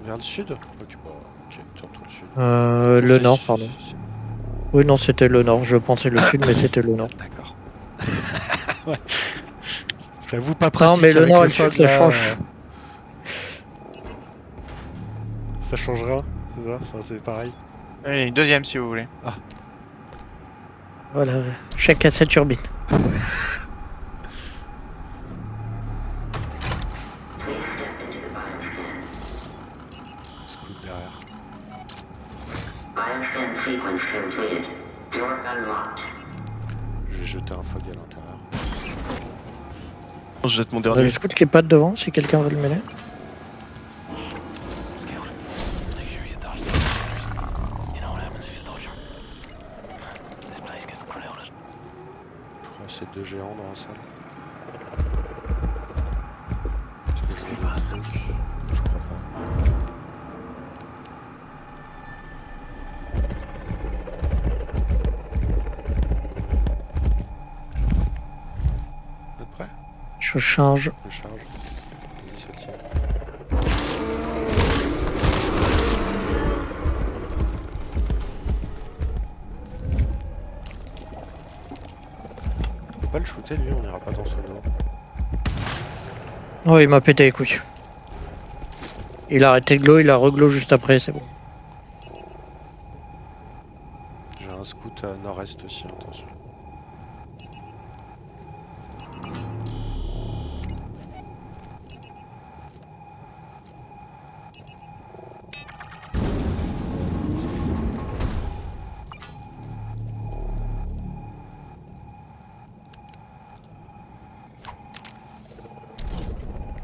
vers le sud. Ok, bah, ok, tantôt le sud. Le C'est- nord, pardon. Oui, non, c'était le nord. Je pensais le sud, mais c'était le nord. D'accord. Ouais. J'avoue pas Non, pratique mais le avec nord et le le sud, fog, ça là, change. Ça change rien, c'est ça? Enfin, c'est pareil. Allez, une deuxième si vous voulez. Voilà, chacun sa turbine. Please step into the bioscan. Scoot derrière. Bioscan sequence completed. Door unlocked. Je vais jeter un fog à l'intérieur. Je jette mon On a le dernier. scout qui est pas de devant, si quelqu'un veut le mêler. Je crois que c'est deux géants dans la salle. Save us. Je crois pas. Vous êtes prêts? Je charge. Je charge. Vas-y, celle-ci. On peut pas le shooter lui, on ira pas dans son dos. Oh, il m'a pété les couilles. Il a arrêté de glow, il a reglow juste après, c'est bon. scout à nord-est aussi, attention.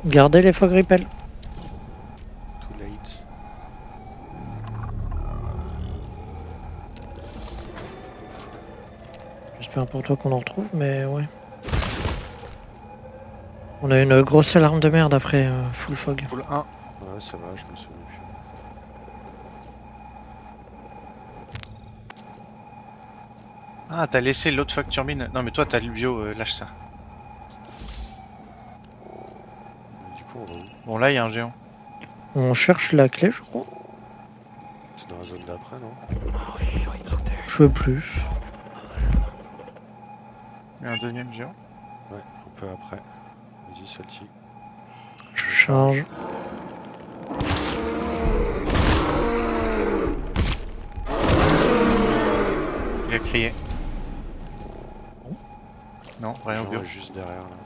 Gardez les fog repel. Too late. J'espère pour toi qu'on en retrouve, mais ouais. On a une grosse alarme de merde après full fog. Full 1. Ouais, ça va, je me souviens plus. Ah, t'as laissé l'autre fuck turbine. Non, mais toi, t'as le bio, lâche ça. Du coup, on va où? Bon, là, il y a un géant. On cherche la clé, je crois. C'est dans la zone d'après, non? Je veux plus. Il y a un deuxième géant. Ouais, un peu après. Vas-y, celle-ci. Je charge. Il a crié. Non, rien au Jean bio. est juste derrière, là.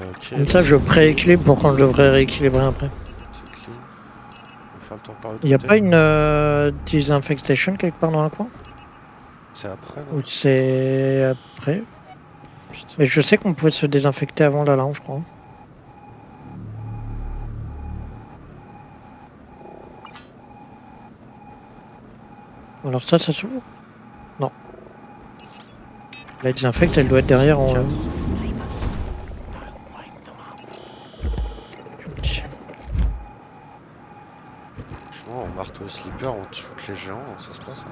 Ok. Comme ça, je prééquilibre pour quand je devrais rééquilibrer après. C'est clean. On va faire le tour par l'autre Il y a côté. pas une disinfectation quelque part dans un coin? C'est après, non? Ou c'est après? Putain. Mais je sais qu'on pouvait se désinfecter avant l'alarme, je crois. Alors ça s'ouvre? Non. La désinfecte, elle doit être derrière en... Quatre. je me dis. Franchement, en marteau slipper, on shoot les géants, ça se passe, hein.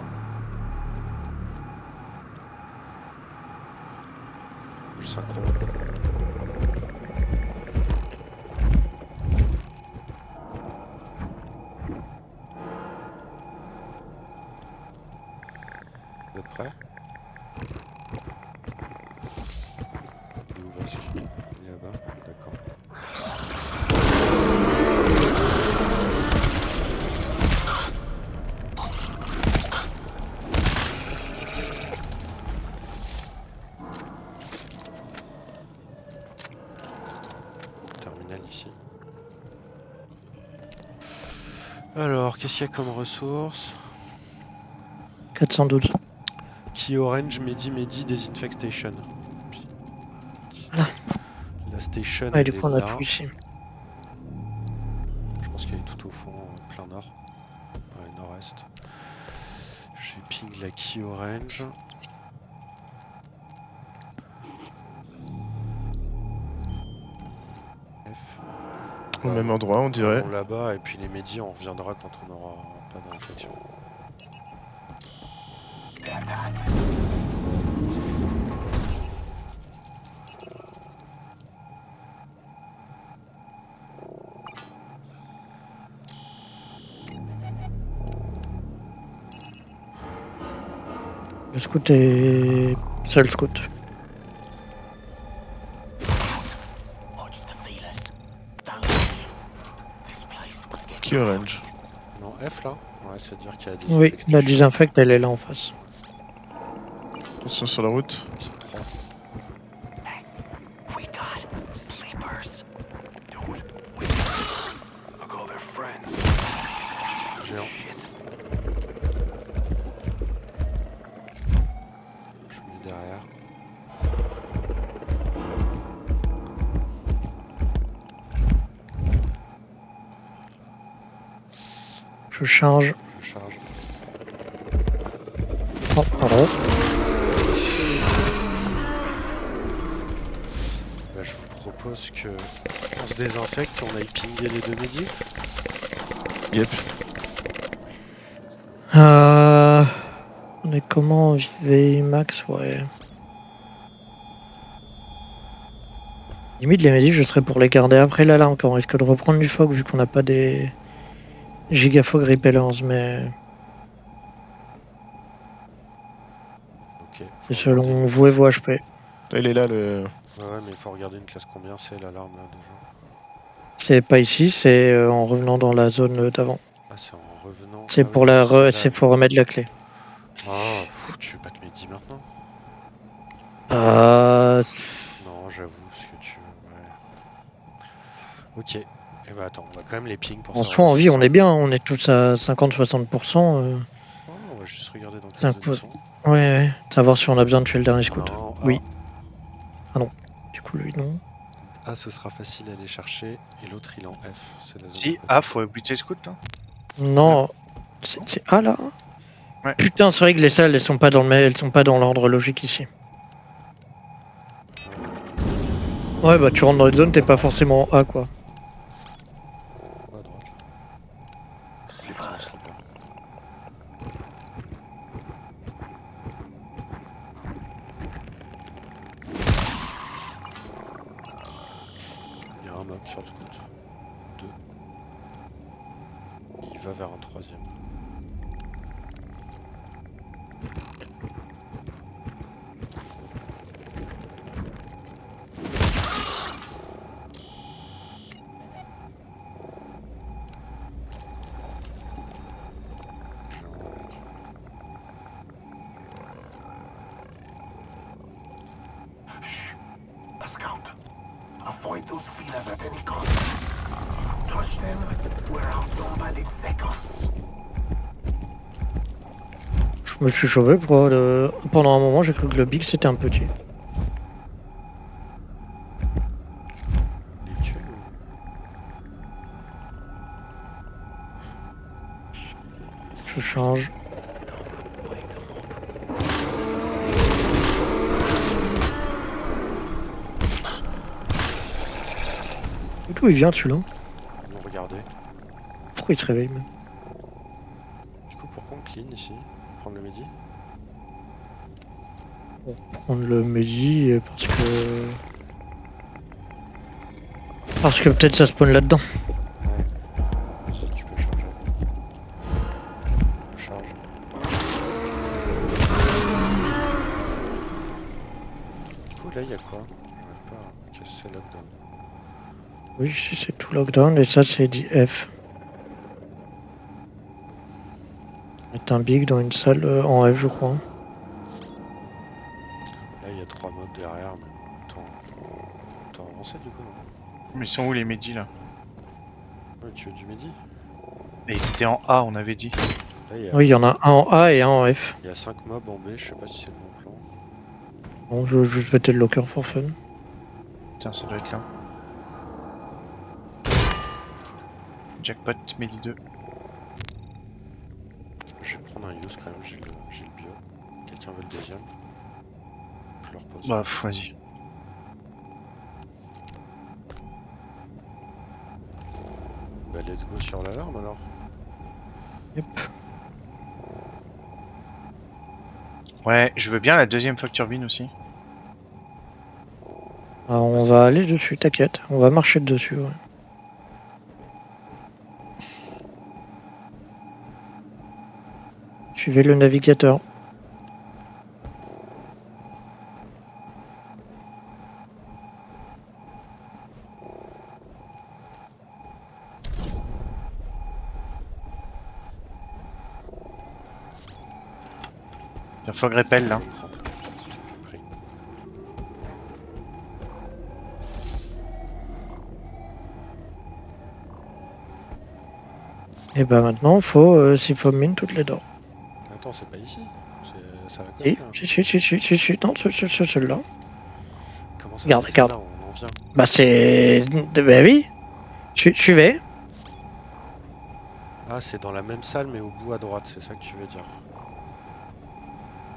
Je synchro. Vous êtes prêts? Il est où, vas-y? Il est là-bas, d'accord. Terminal ici. Alors, qu'est-ce qu'il y a comme ressources? 412. Key Orange, Medi, Disinfectation. Ah. La station, Ouais, elle du est coup, on a là. tout ici. Je pense qu'elle est tout au fond, plein nord. Ouais, nord-est. J'ai ping la Key Orange. F. Au même endroit, on dirait. Allons là-bas, et puis les médias, on reviendra quand on n'aura pas d'infection. Le scout est... seul scout. Key Orange. Non, F là? Ouais, c'est-à-dire qu'il y a des Oui, la désinfecte, elle est là en face. Attention sur la route. Ils sont trois. We got sleepers. Dude, look all their friends. Géant. Shit. Je mets derrière. Je charge. Je charge. Oh, pardon. Bah, je vous propose que on se désinfecte et on aille pinguer les deux médias. Yep. On est comment en VMAX? Ouais. Limite, les médics, je serais pour les garder après l'alarme quand on risque de reprendre du fog vu qu'on n'a pas des Gigafog Repellers, mais Ok. c'est faut regarder selon une vous et classe. vos HP. Il est là le. Ouais, mais il faut regarder une classe combien c'est l'alarme là déjà. C'est pas ici, c'est en revenant dans la zone d'avant. Ah, c'est en revenant. C'est Ah oui, pour mais la celle-là. c'est pour remettre la clé. Ah, tu veux pas te mettre 10 maintenant? Ah, Non, j'avoue, ce que tu veux. Ouais. Ok. Et bah attends, on va quand même les ping pour en savoir soi, où en ils vie, on sont. est bien, on est tous à 50-60%. Oh, on va juste regarder dans quelle Cinq zone ils po- sont. Ouais, ouais. Savoir si on a besoin de tuer le dernier scout. Non, Oui. Ah non. Du coup, lui, non. A, ce sera facile à aller chercher. Et l'autre, il est en F. C'est la zone Si, à côté. ah, faut buter le scout, hein. Non. C'est A là. Ouais. Putain, c'est vrai que les salles, elles sont pas dans elles sont pas dans l'ordre logique ici. Ouais, bah tu rentres dans une zone, t'es pas forcément en A quoi. À droite, là. Sleepers. Attends, slipper. Il y a un mob sur le scout. 2. Il va vers un troisième. Shh. A scout. Avoid those feelers at any cost. Touch them, we're outnumbered in seconds. Je me suis chauffé pour pendant un moment, j'ai cru que le big c'était un petit. Il est tué ou... Je change. D'où il vient celui-là? Bon, regardez. Pourquoi il se réveille même? Du coup, pourquoi on clean ici? Prendre le midi? Bon, prendre le midi parce que peut-être ça spawn là-dedans. Ouais. Si tu peux charger. Charge. Du coup, là, il y a quoi? J'arrive pas à casser lockdown. Oui, si c'est tout lockdown et ça c'est dit F. C'est un big dans une salle en F je crois. Là, il y a 3 mobs derrière, mais autant avancer du coup, non? Mais ils sont où les médis là? Ouais, tu veux du midi? Et ils étaient en A, on avait dit. Là, Oui, il y en a un en A et un en F. il y a 5 mobs en B, je sais pas si c'est le bon plan. Bon, je vais juste péter le locker for fun. Tiens, ça doit être là. Jackpot, Medi 2. Je vais prendre un use quand même, j'ai le bio. Quelqu'un veut le deuxième? Je le repose. Bah, vas-y. Bah, let's go sur l'alarme alors. Yep. Ouais, je veux bien la deuxième fois turbine aussi. Alors, on va aller dessus, t'inquiète. On va marcher dessus, ouais. Suivez le navigateur. Il faut répel là. J'ai pris. Et bah maintenant, faut siphon toutes les dents. Attends, c'est pas ici. Ça va Et continuer. si, non, celui-là. Comment ça Regarde, c'est regarde. là, on en vient. Bah c'est... Bah oui. Suivez. Ah, c'est dans la même salle mais au bout à droite, c'est ça que tu veux dire.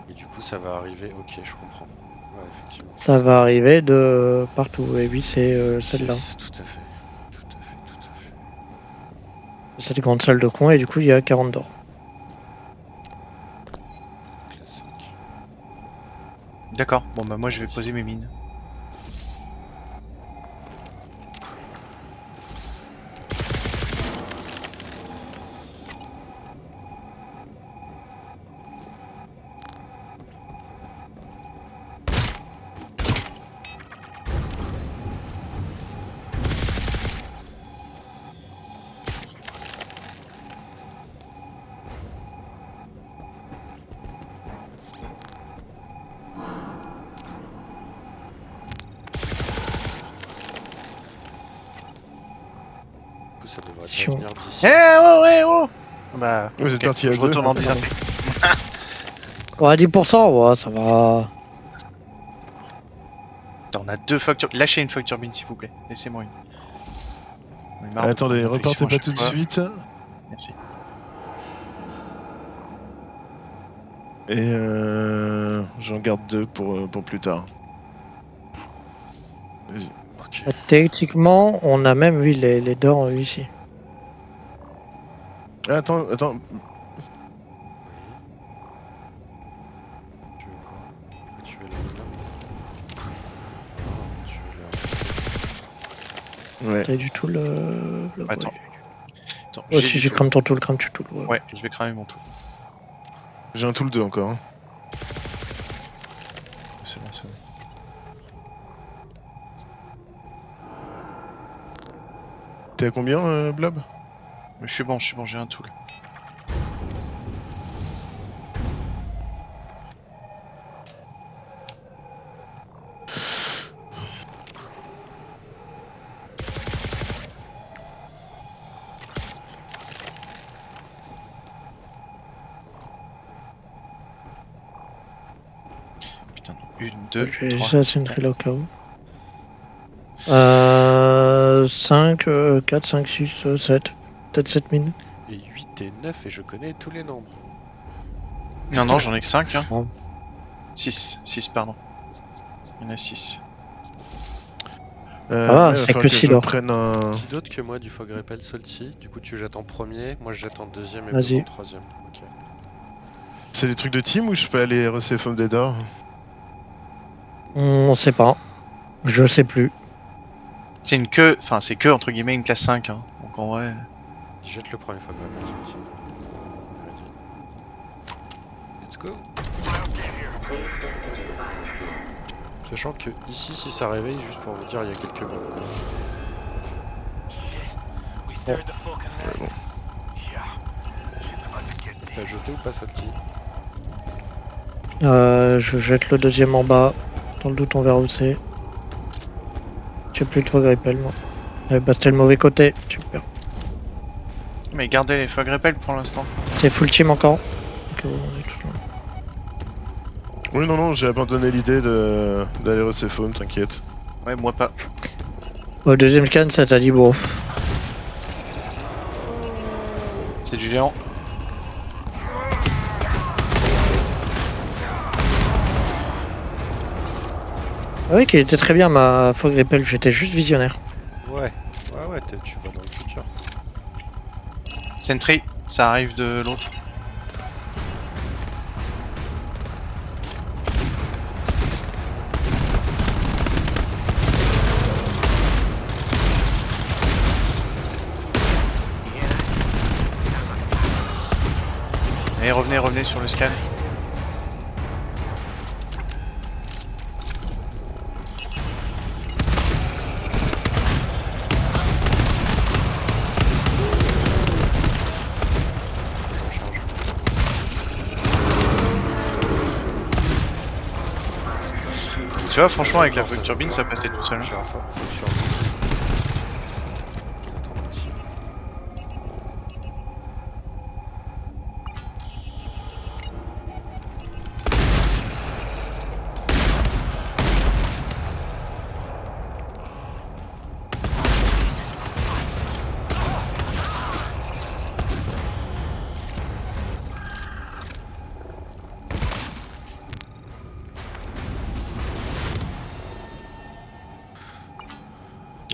Et du coup, ça va arriver. Ok, je comprends. Ouais, effectivement. Ça va arriver de partout. Et oui, c'est celle-là. Yes, tout à fait. Tout à fait, tout à fait. Cette grande salle de coin et du coup il y a 40 d'or. Classe 5. D'accord, bon bah moi je vais poser mes mines. coup, ça devrait Si pas on- venir d'ici. Eh oh, ouais, oh Bah, Vous êtes ok, parti à je deux. retourne en désinfect. Ouais, 10%, ouais, ça va. On a 2 fuck turbines. Lâchez une fuck turbine, s'il vous plaît. Laissez-moi une. On est marre de Attendez, prendre repartez l'infection à pas chaque tout de fois. suite. Merci. Et j'en garde 2 pour plus tard. Vas-y. Ok. Théoriquement, on a même, oui, les dents ici. Ah, attends. Tu veux quoi? Pourquoi tu veux la là? Ah, tu veux la... Ouais. T'as du tout le. Attends. Ouais. Attends, Ouais, si du j'ai tout. crame ton tool, crame tu tool. Ouais. Ouais, je vais cramer mon tout. J'ai un tool 2 encore. Hein. C'est bon, c'est bon. T'es à combien, Blob? Mais je suis bon, j'ai un tool. Putain, 1, 2, Je vais 3. juste assembler au cas où. 5, 4, 5, 6, 7. Peut-être 7 mines. Et 8 et 9 et je connais tous les nombres. Non, non, j'en ai que 5. Hein. Bon. 6, pardon. Il y en a 6. Ah, ouais, il va c'est falloir que je si l'or. prenne un... Qui d'autre que moi du fog repel Salty? Du coup tu jettes en premier, moi je jette en deuxième et Vas-y. Bob en troisième. Ok. C'est des trucs de team ou je peux aller RC des d'or? On sait pas. Je sais plus. C'est une queue, enfin c'est que entre guillemets une classe 5. Hein. Donc en vrai. Jette le premier fog repel Salty. Ready. Let's go. Please step into the bioscan. Sachant que ici si ça réveille, juste pour vous dire, il y a quelques minutes. T'as jeté ou pas Salty? Je jette le deuxième en bas. Dans le doute, on verra où c'est. J'ai plus de fog repel, moi. Bah, c'était le mauvais côté. Super. Mais gardez les fog repel pour l'instant. C'est full team encore. Ok, on est tous là. Oui, non, j'ai abandonné l'idée d'aller RC t'inquiète. Ouais, moi pas. Au deuxième scan, ça t'a dit bon. C'est du géant. Ah oui, qui était très bien ma fog repel. J'étais juste visionnaire. Ouais, tu vas dans le futur. Sentry, ça arrive de l'autre. Allez, revenez sur le scan. Tu vois, franchement, avec la fog turbine, ça passait tout seul. Faut que je remonte. Attends, ici.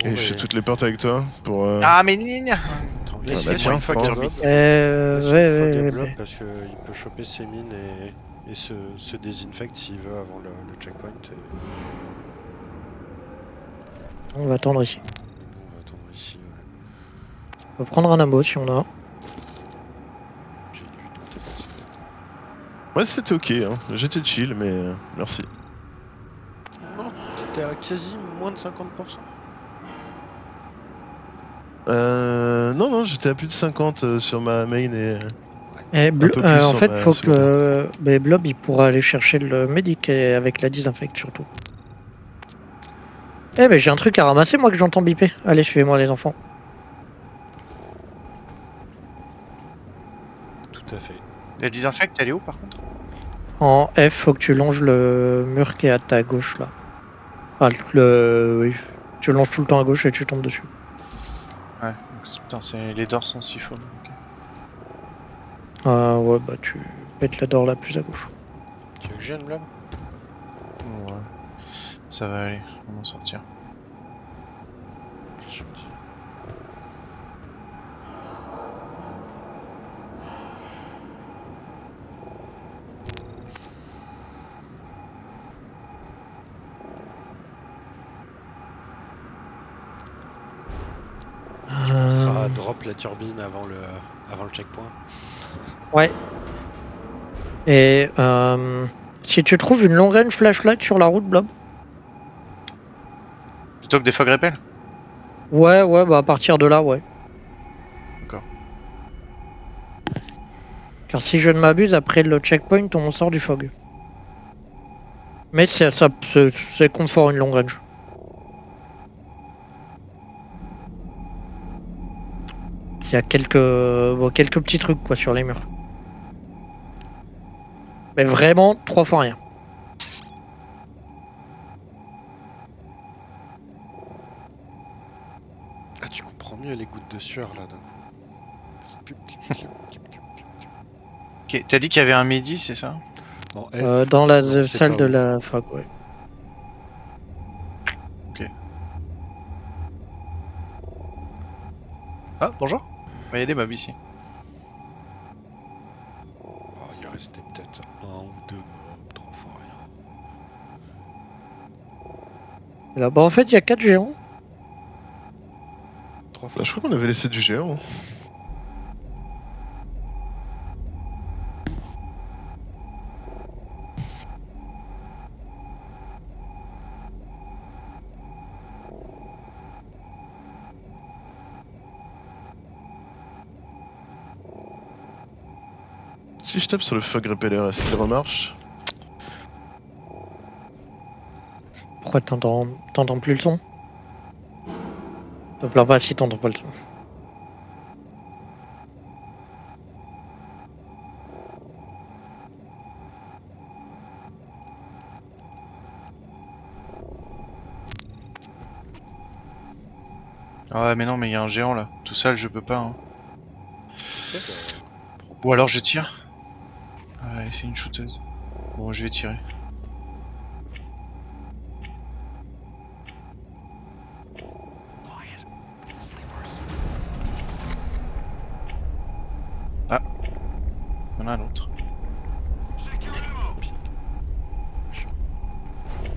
Et je fais toutes les portes avec toi pour... Ah, mais gna. Attends, bah, laissez-moi tiens, une fog prends. à Bob. Ouais, ouais, ouais. Parce qu'il peut choper ses mines et se désinfecte s'il veut avant le checkpoint. Et On va attendre ici. nous, on va attendre ici. Ouais. On va prendre un ammo si on a. J'ai lu d'où t'es passé. Ouais, c'était ok, hein. J'étais chill, mais merci. Non, t'étais à quasi moins de 50%. Non, j'étais à plus de 50 sur ma main et... Et peu plus en sur fait, ma faut que secondaire. mais Blob il pourra aller chercher le médic et avec la disinfecte surtout. Eh mais j'ai un truc à ramasser moi que j'entends biper. Allez, suivez-moi les enfants. à fait. La désinfecte, elle est où par contre? En F, faut que tu longes le mur qui est à ta gauche là. Ah, oui. Tu longes tout le temps à gauche et tu tombes dessus. Ouais, putain, les doors sont si faux. Ok. Ouais, bah tu pètes la door la plus à gauche. Tu veux que je vienne, Blob? Ouais. Ça va aller, on va en sortir. On sera drop la turbine avant le checkpoint. Ouais. Et si tu trouves une long range flashlight sur la route, Blob. Plutôt que des fog repel? Ouais, bah à partir de là, ouais. D'accord. Car si je ne m'abuse, après le checkpoint, on sort du fog. Mais c'est confort une long range. Il y a quelques petits trucs quoi sur les murs. Mais vraiment 3 fois rien. Ah, tu comprends mieux les gouttes de sueur là d'un coup. Ok, t'as dit qu'il y avait un midi, c'est ça? Bon, F, Dans la donc c'est salle pas de où. la fac, ouais. Ah, bonjour. Il y a des mobs ici. Oh, il restait peut-être 1 ou 2 mobs, 3 fois rien. Et là, bah en fait, il y a 4 géants. 3 fois. Bah, je crois qu'on avait laissé du géant. Si je tape sur le fog repeller, est-ce qu'il remarche? Pourquoi t'entends plus le son? Te plains pas si t'entends pas le son. Ah mais non, mais il y a un géant là. Tout seul, je peux pas. Hein. Ok, Ou alors je tire. Ouais, c'est une shooteuse. Bon, je vais tirer. Ah, il y en a un autre.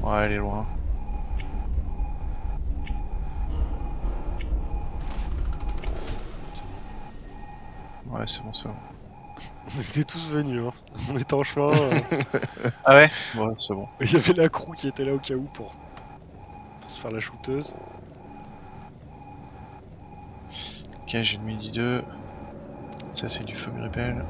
Ouais, elle est loin. Ouais, c'est bon, c'est bon. On était tous venus, hein. On était en chemin. Ah ouais? Ouais, c'est bon. Il y avait la crew qui était là au cas où pour se faire la shooteuse. Ok, j'ai le midi 2. Ça, c'est du fog repel.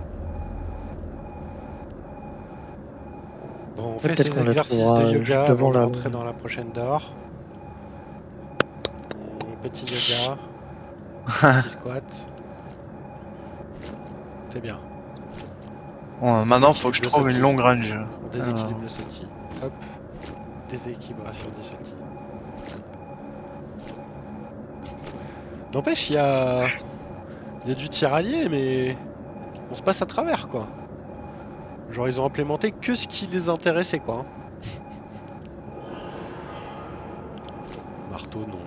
Bon, on fait Peut-être ces qu'on la exercices trouvera de juste yoga devant avant de la- rentrer dans la prochaine door. Petit yoga, petit squat. C'est bien. Bon, maintenant, faut que je trouve une longue range. On déséquilibre le salty. Hop. Déséquilibration du salty. N'empêche, il y a du tiraillier, mais on se passe à travers, quoi. Genre, ils ont implémenté que ce qui les intéressait, quoi. Marteau, non.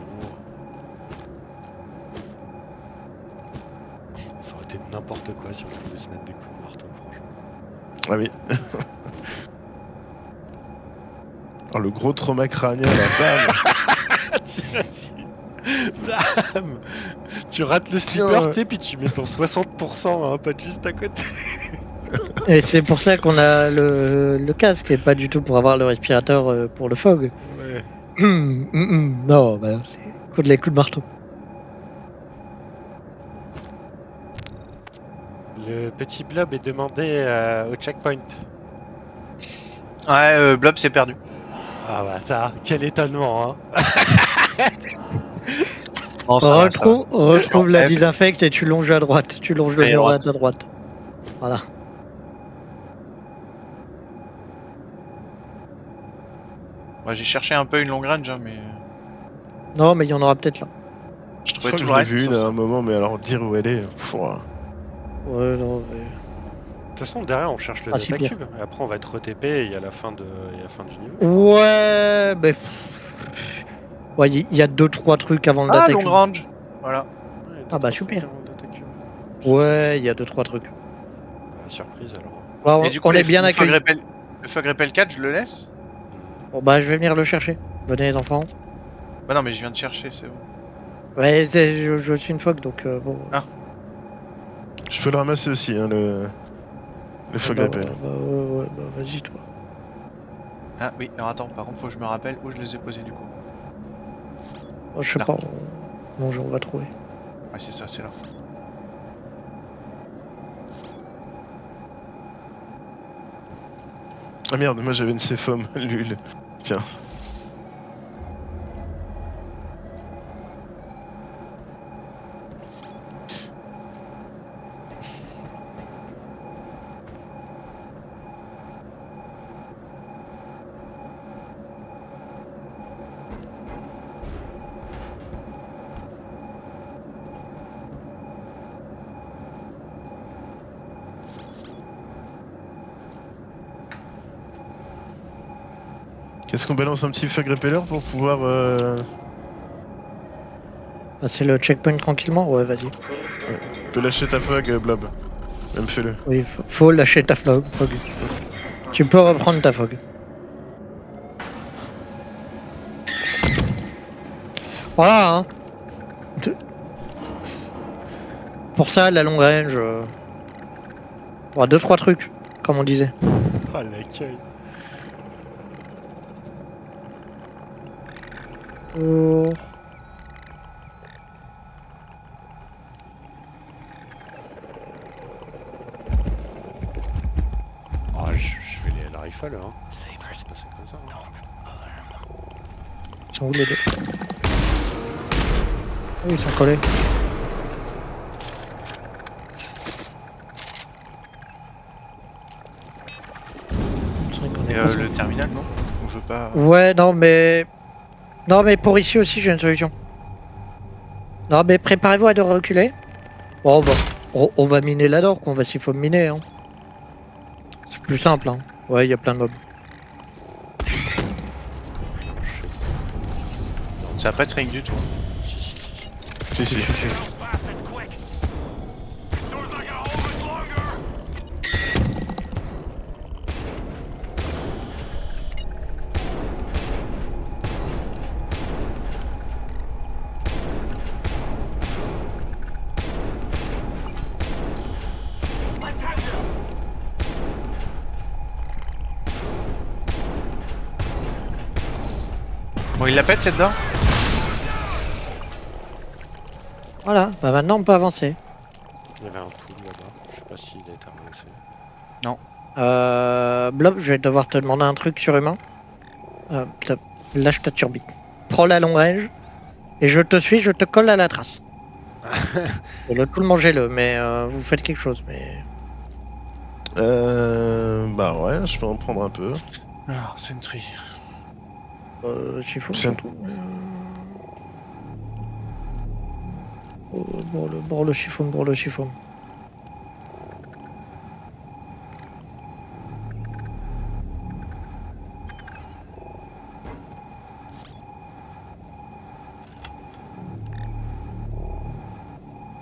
Ça aurait été n'importe quoi si on pouvait se mettre des coups de marteau, franchement. Ah oui. Oh, le gros trauma crânien là, bam. Bam. Tu rates le slipper, tu sais, puis tu mets ton 60%, hein, pas juste à côté. Et c'est pour ça qu'on a le casque et pas du tout pour avoir le respirateur pour le fog. Ouais. Non, bah c'est les coups de marteau. Le petit blob est demandé au checkpoint. Ouais, Blob s'est perdu. Ah bah ça, quel étonnement, hein. Oh, ça va, ça va. Retrouve la F. désinfecte et tu longes à droite. Tu longes le Et mur à droite. ta droite. Voilà. Moi j'ai cherché un peu une long range, hein, mais Non, mais il y en aura peut-être là. je Je trouvais crois que je toujours l'ai rien vu sauf une à ça. un moment, mais alors dire où elle est. Pouah. Ouais, non, mais. De toute façon, derrière, on cherche le Ah, si, data bien. cube. Et après, on va être re-TP et il y a la fin, il y a la fin du niveau. Ouais, mais. Ouais, il y a 2-3 trucs avant le Ah, data long cube. range. Voilà. Ouais, il y a deux, Ah bah, trois trucs super. avant le data cube. Ouais, il y a 2-3 trucs. Bah, surprise alors. Bon, Et du coup, on est bien le Fog accueillis. Repel... le Fog Repel 4, je le laisse? Bon, bah, je vais venir le chercher. Venez, les enfants. Bah non, mais je viens de chercher, c'est bon. Ouais, je suis une phoque, donc bon. Ah. Je peux le ramasser aussi, hein, le fog bah, rappel. bah, ouais, bah, vas-y, toi. Ah oui, alors attends, par contre, faut que je me rappelle où je les ai posés du coup. Oh, je sais Là. pas, on va trouver. Ouais, c'est ça, c'est là. Ah merde, moi j'avais une CFOM, lul. Tiens. Est-ce qu'on balance un petit fog repeller pour pouvoir... Passer le checkpoint tranquillement? Ouais, vas-y. Tu peux lâcher ta fog, Blob. Même fais-le. Oui, faut lâcher ta fog. Tu peux reprendre ta fog. Voilà, hein. Pour ça, la long range. Bon, 2-3 trucs, comme on disait. Ah, l'accueil. Oh. Ah, je vais aller à la rifle, hein. Ça va se passer comme ça. Hein. Ils sont où les deux? Ah oui, ils sont collés. C'est vrai qu'on est Et pas le terminal, non? On veut pas. Ouais, non, mais. Non, mais pour ici aussi, j'ai une solution. Non, mais préparez-vous à de reculer. Bon, on va miner là-dedans, qu'on va s'il faut miner. Hein. C'est plus simple. Hein. Ouais, il y a plein de mobs. Ça va pas être rien du tout. Si, si. Bon, il la pète cette dent? Voilà, bah maintenant on peut avancer. Il y avait un pool là-bas. Je sais pas s'il a été ramassé. Blob, je vais devoir te demander un truc surhumain. Lâche ta turbine. Prends la long range. Et je te suis, je te colle à la trace. Et le tout le mangez-le, mais vous faites quelque chose, mais. Bah ouais, je peux en prendre un peu. Alors, Sentry. S'il faut. Tiens. Surtout. Bon, le chiffon, bon, le chiffon.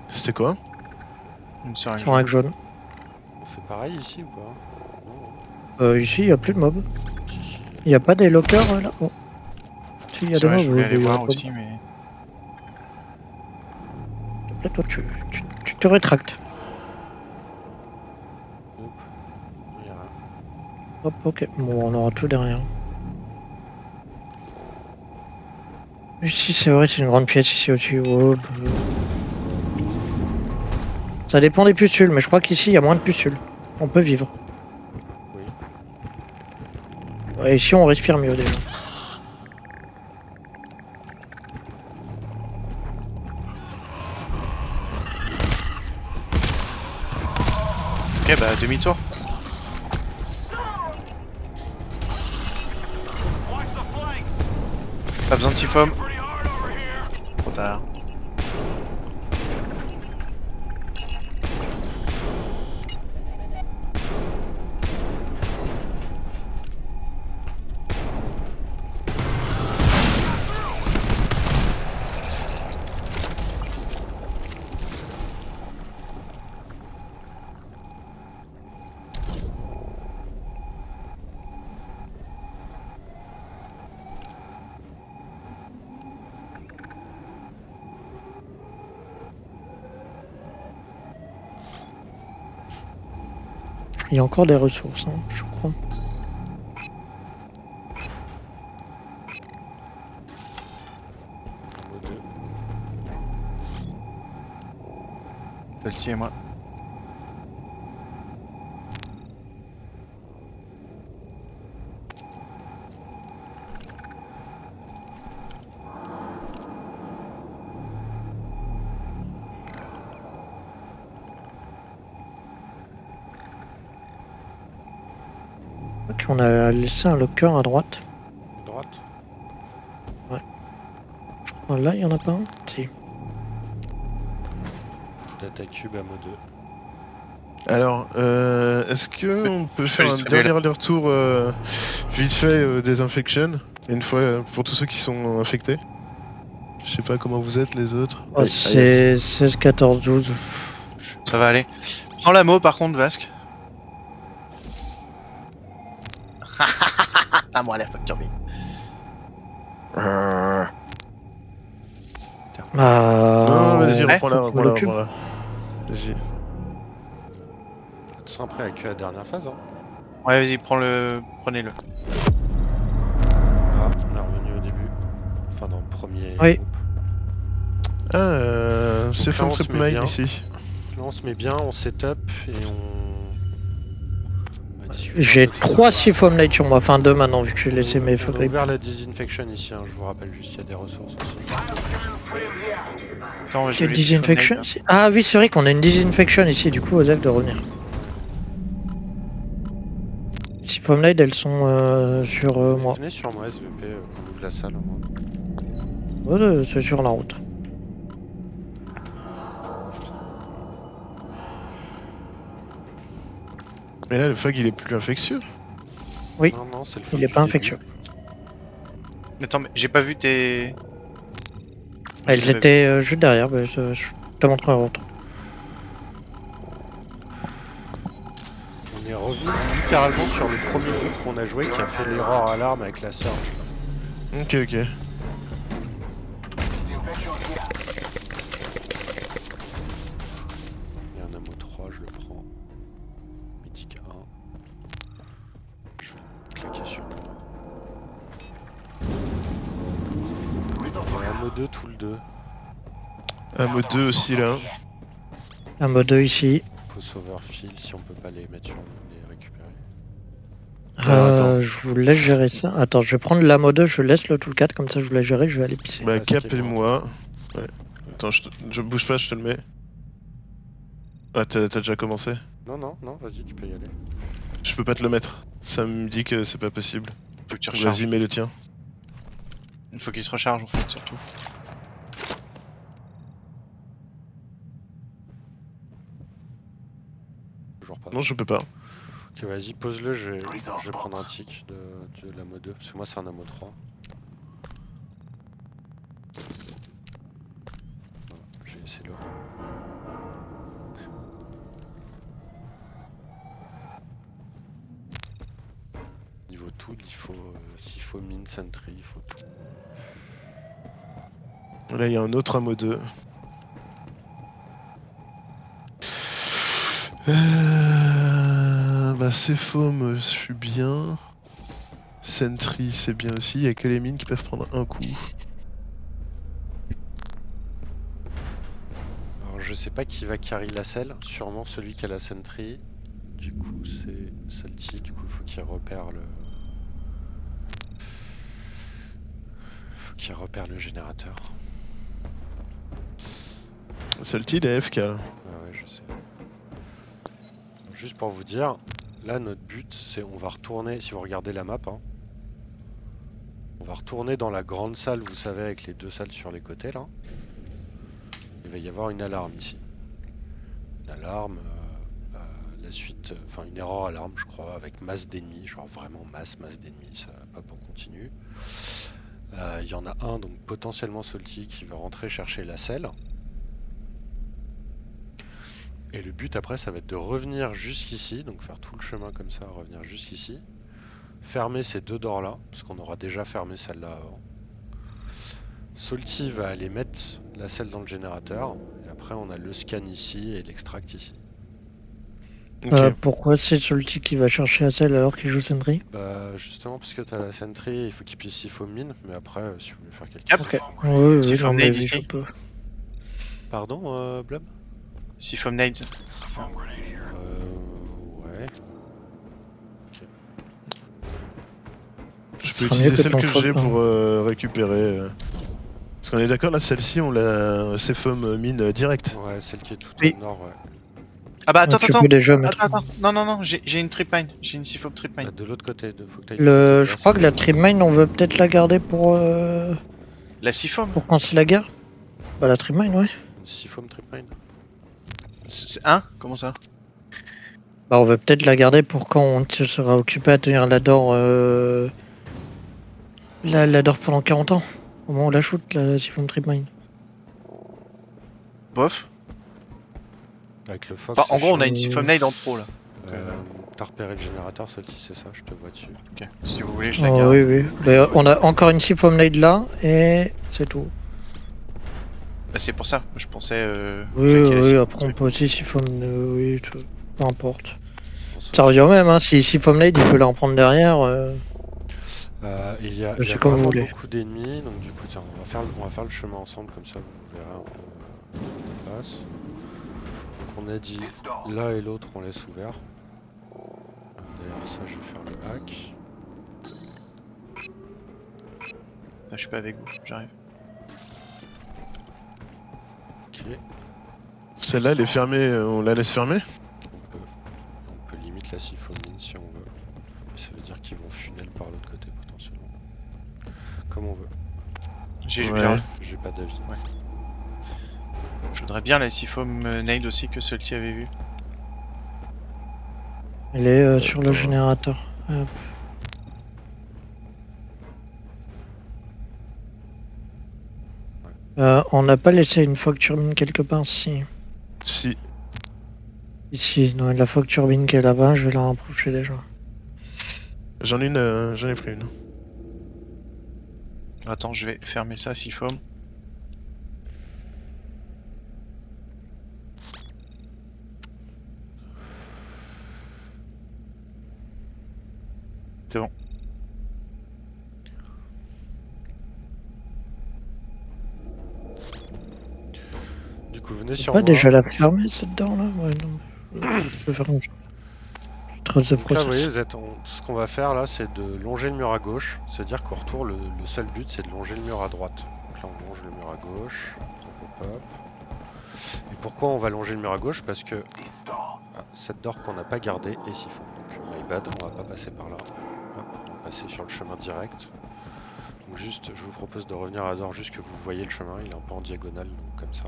C'était quoi? Une seringue. Sur un jaune. On fait pareil ici ou pas? Non. Ici, il n'y a plus de mobs. Si, si. Il n'y a pas des lockers là. Oh. Si, il y a C'est des vrai, mobs. je voulais aller il y a voir pas- aussi, mais. Là, toi, tu te rétractes. Hop. Il y a rien. Hop, ok. Bon, on aura tout derrière. Ici, c'est vrai, c'est une grande pièce ici au-dessus. Oh, bah. Ça dépend des pustules, mais je crois qu'ici, il y a moins de pustules. On peut vivre. Oui. Ouais, ici, on respire mieux déjà. Ok, Ok, bah demi-tour. Pas besoin de T-Foam. Trop tard. Il y a encore des ressources, hein, je crois. Ammo 2. Salty et moi. Ok, on a laissé un locker à droite. Droite. Ah, là, il y en a pas un? Si. Data cube ammo 2. Alors, est-ce que on peut je peux faire un distribuer dernier aller-retour vite fait désinfection une fois pour tous ceux qui sont infectés? Je sais pas comment vous êtes les autres. Oh, Aïe, c'est 16, 14, 12. Ça va aller. Prends l'ammo par contre, Vasque. Ah, moi, la facture B. Ah, Non, vas-y, ouais. reprends-la, reprends-la, Le cube. reprends-la. Vas-y. Sans après avec la dernière phase. Hein. Ouais, vas-y, prenez-le. Ah, on est revenu au début. Enfin, dans le premier Oui. groupe. Ah, c'est là, fun on se trip met mine bien. ici. Là, on se met bien, on setup et on. Bah, discute un J'ai peu de 3 ça. Seafoam Light sur moi, enfin 2 maintenant vu que j'ai laissé mes On feux a grippe. ouvert la disinfection ici, hein. Je vous rappelle juste qu'il y a des ressources aussi. Attends, je C'est vais disinfection laisser ici. Ah oui, c'est vrai qu'on a une disinfection ici, du coup, Osef de revenir. Seafoam Light, elles sont sur moi. Venez sur moi, SVP, qu'on ouvre la salle au moins. Ouais, c'est sur la route. Mais là, le fog il est plus infectieux. Oui. Non, non, c'est le Il feu est du pas début. infectieux. Attends, mais j'ai pas vu tes. Elles J'ai pas étaient juste derrière, mais je te montrerai en retour. On est revenu littéralement sur le premier groupe qu'on a joué qui a fait l'erreur alarme avec la surge. Ok, ok. Il y a un ammo 3, je le prends. Mythique 1. Je vais le claquer sur moi. Et ammo 2, tout le 2. Ammo 2 aussi là. Un mode 2 ici. Faut sauver fil si on peut pas les mettre sur nous, les récupérer. Alors, attends. Je vous laisse gérer ça. Attends, je vais prendre la mode 2, je laisse le toolcat, comme ça je vous laisse gérer, je vais aller pisser. Bah, Ouais, Cap skip, et hein. moi. Ouais. Attends, je bouge pas, je te le mets. Ah, t'as déjà commencé? Non, non, non, vas-y, tu peux y aller. Je peux pas te le mettre. Ça me dit que c'est pas possible. Faut que tu recharges. Vas-y, mets le tien. Il faut qu'il se recharge en fait, surtout. Toujours pas. Non, je peux pas. Ok, vas-y, pose-le, je vais prendre un tic de l'ammo 2, parce que moi c'est un ammo 3. Voilà, j'ai laissé le. Niveau tout, il faut. S'il faut mine, sentry, il faut tout. Là, il y a un autre ammo 2. Bah, c'est foam, je suis bien. Sentry, c'est bien aussi. Il y a que les mines qui peuvent prendre un coup. Alors je sais pas qui va carry la selle, sûrement celui qui a la sentry. Du coup c'est Salty, du coup faut qu'il repère le. Faut qu'il repère le générateur. Salty, il est AFK là. Ah ouais je sais. juste pour vous dire, là notre but c'est on va retourner, si vous regardez la map, hein, on va retourner dans la grande salle, vous savez, avec les 2 salles sur les côtés là. Il va y avoir une alarme ici. Une alarme, la suite, enfin une erreur alarme je crois, avec masse d'ennemis, genre vraiment masse d'ennemis, ça va pas en continu. Il y en a un, donc potentiellement Salty, qui va rentrer chercher la selle. Et le but après ça va être de revenir jusqu'ici, donc faire tout le chemin comme ça, revenir jusqu'ici. Fermer ces 2 doors là, parce qu'on aura déjà fermé celle-là avant. Salty va aller mettre la selle dans le générateur, et après on a le scan ici et l'extract ici. Ok. Pourquoi c'est Salty qui va chercher la selle alors qu'il joue Sentry? Bah justement parce que t'as la sentry, il faut qu'il puisse siphon mine, mais après si vous voulez faire quelque chose... Ok. Oui, Si oui, faut non, mais nade oui, ici. je peux. Pardon Blob Siphon nades. Ouais. Je Ce peux sera mieux utiliser que celle ton que j'ai choc, pour récupérer. Parce qu'on est d'accord, là, celle-ci, on la CFOM mine direct. Ouais, celle qui est tout Oui. au nord, ouais. Ah bah attends, Tu attends, peux déjà mettre. attends, non, j'ai une tripmine, j'ai une siphon tripmine. Bah, de l'autre côté, faut que t'ailles Je crois que la trimine, on veut peut-être la garder La siphon pour quand c'est la guerre. Bah la trimine, ouais. Une siphon tripmine. Hein? Comment ça? Bah on veut peut-être la garder pour quand on sera occupé à tenir la d'or. La d'or pendant 40 ans. Au moment où on la shoot, la siphon trimine. Bof. Avec le Fox. Enfin, en c'est gros, on a chaud. une siphon nade en trop là. T'as repéré le générateur, celle-ci, c'est ça, je te vois dessus. Ok, si vous voulez, je la Oh, garde. oui, oui. Bah, on a encore une siphon nade là et c'est tout. Bah, c'est pour ça, je pensais. Oui, claquer la oui, siphon après on truc. peut aussi siphon. Oui, peu importe. Bon, Ça revient au même, hein. Si siphon nade, il peut la reprendre derrière. Il y a, Je il y a sais comme vous vraiment voulez. beaucoup d'ennemis, donc du coup, tiens, on va faire le chemin ensemble, comme ça vous verrez un peu où on passe. Donc on a dit This door. l'un et l'autre, on laisse ouvert. D'ailleurs, ça, je vais faire le hack. Ah, je suis pas avec vous, j'arrive. Ok, Celle-là, elle est fermée, on la laisse fermer? on peut limite la siphonine si on veut. Ça veut dire qu'ils vont funnel par l'autre côté potentiellement. Comme on veut. J'ai Ouais. bien. J'ai pas d'avis. Je voudrais bien la siphon nade aussi que Salty avait vu. Elle est sur le Attends. générateur. Hop. On n'a pas laissé une fog turbine quelque part, si. Si. Ici, non, la fog turbine qui est là-bas, je vais la rapprocher déjà. J'en ai pris une. Attends, je vais fermer ça, siphon. C'est bon. Du coup, venez sur Pas moi. déjà la fermer cette dent là? Ouais, non. Je peux faire un jeu. Trust the Donc là, vous voyez, process. ce qu'on va faire là, c'est de longer le mur à gauche. C'est-à-dire qu'au retour, le seul but, c'est de longer le mur à droite. Donc là, on longe le mur à gauche. Hop, hop, hop. Et pourquoi on va longer le mur à gauche? Parce que This door. cette door qu'on n'a pas gardée est siphon. Donc my bad, on va pas passer par là. Hop, on va passer sur le chemin direct. Donc juste, je vous propose de revenir à la door juste que vous voyez le chemin. Il est un peu en diagonale, donc comme ça.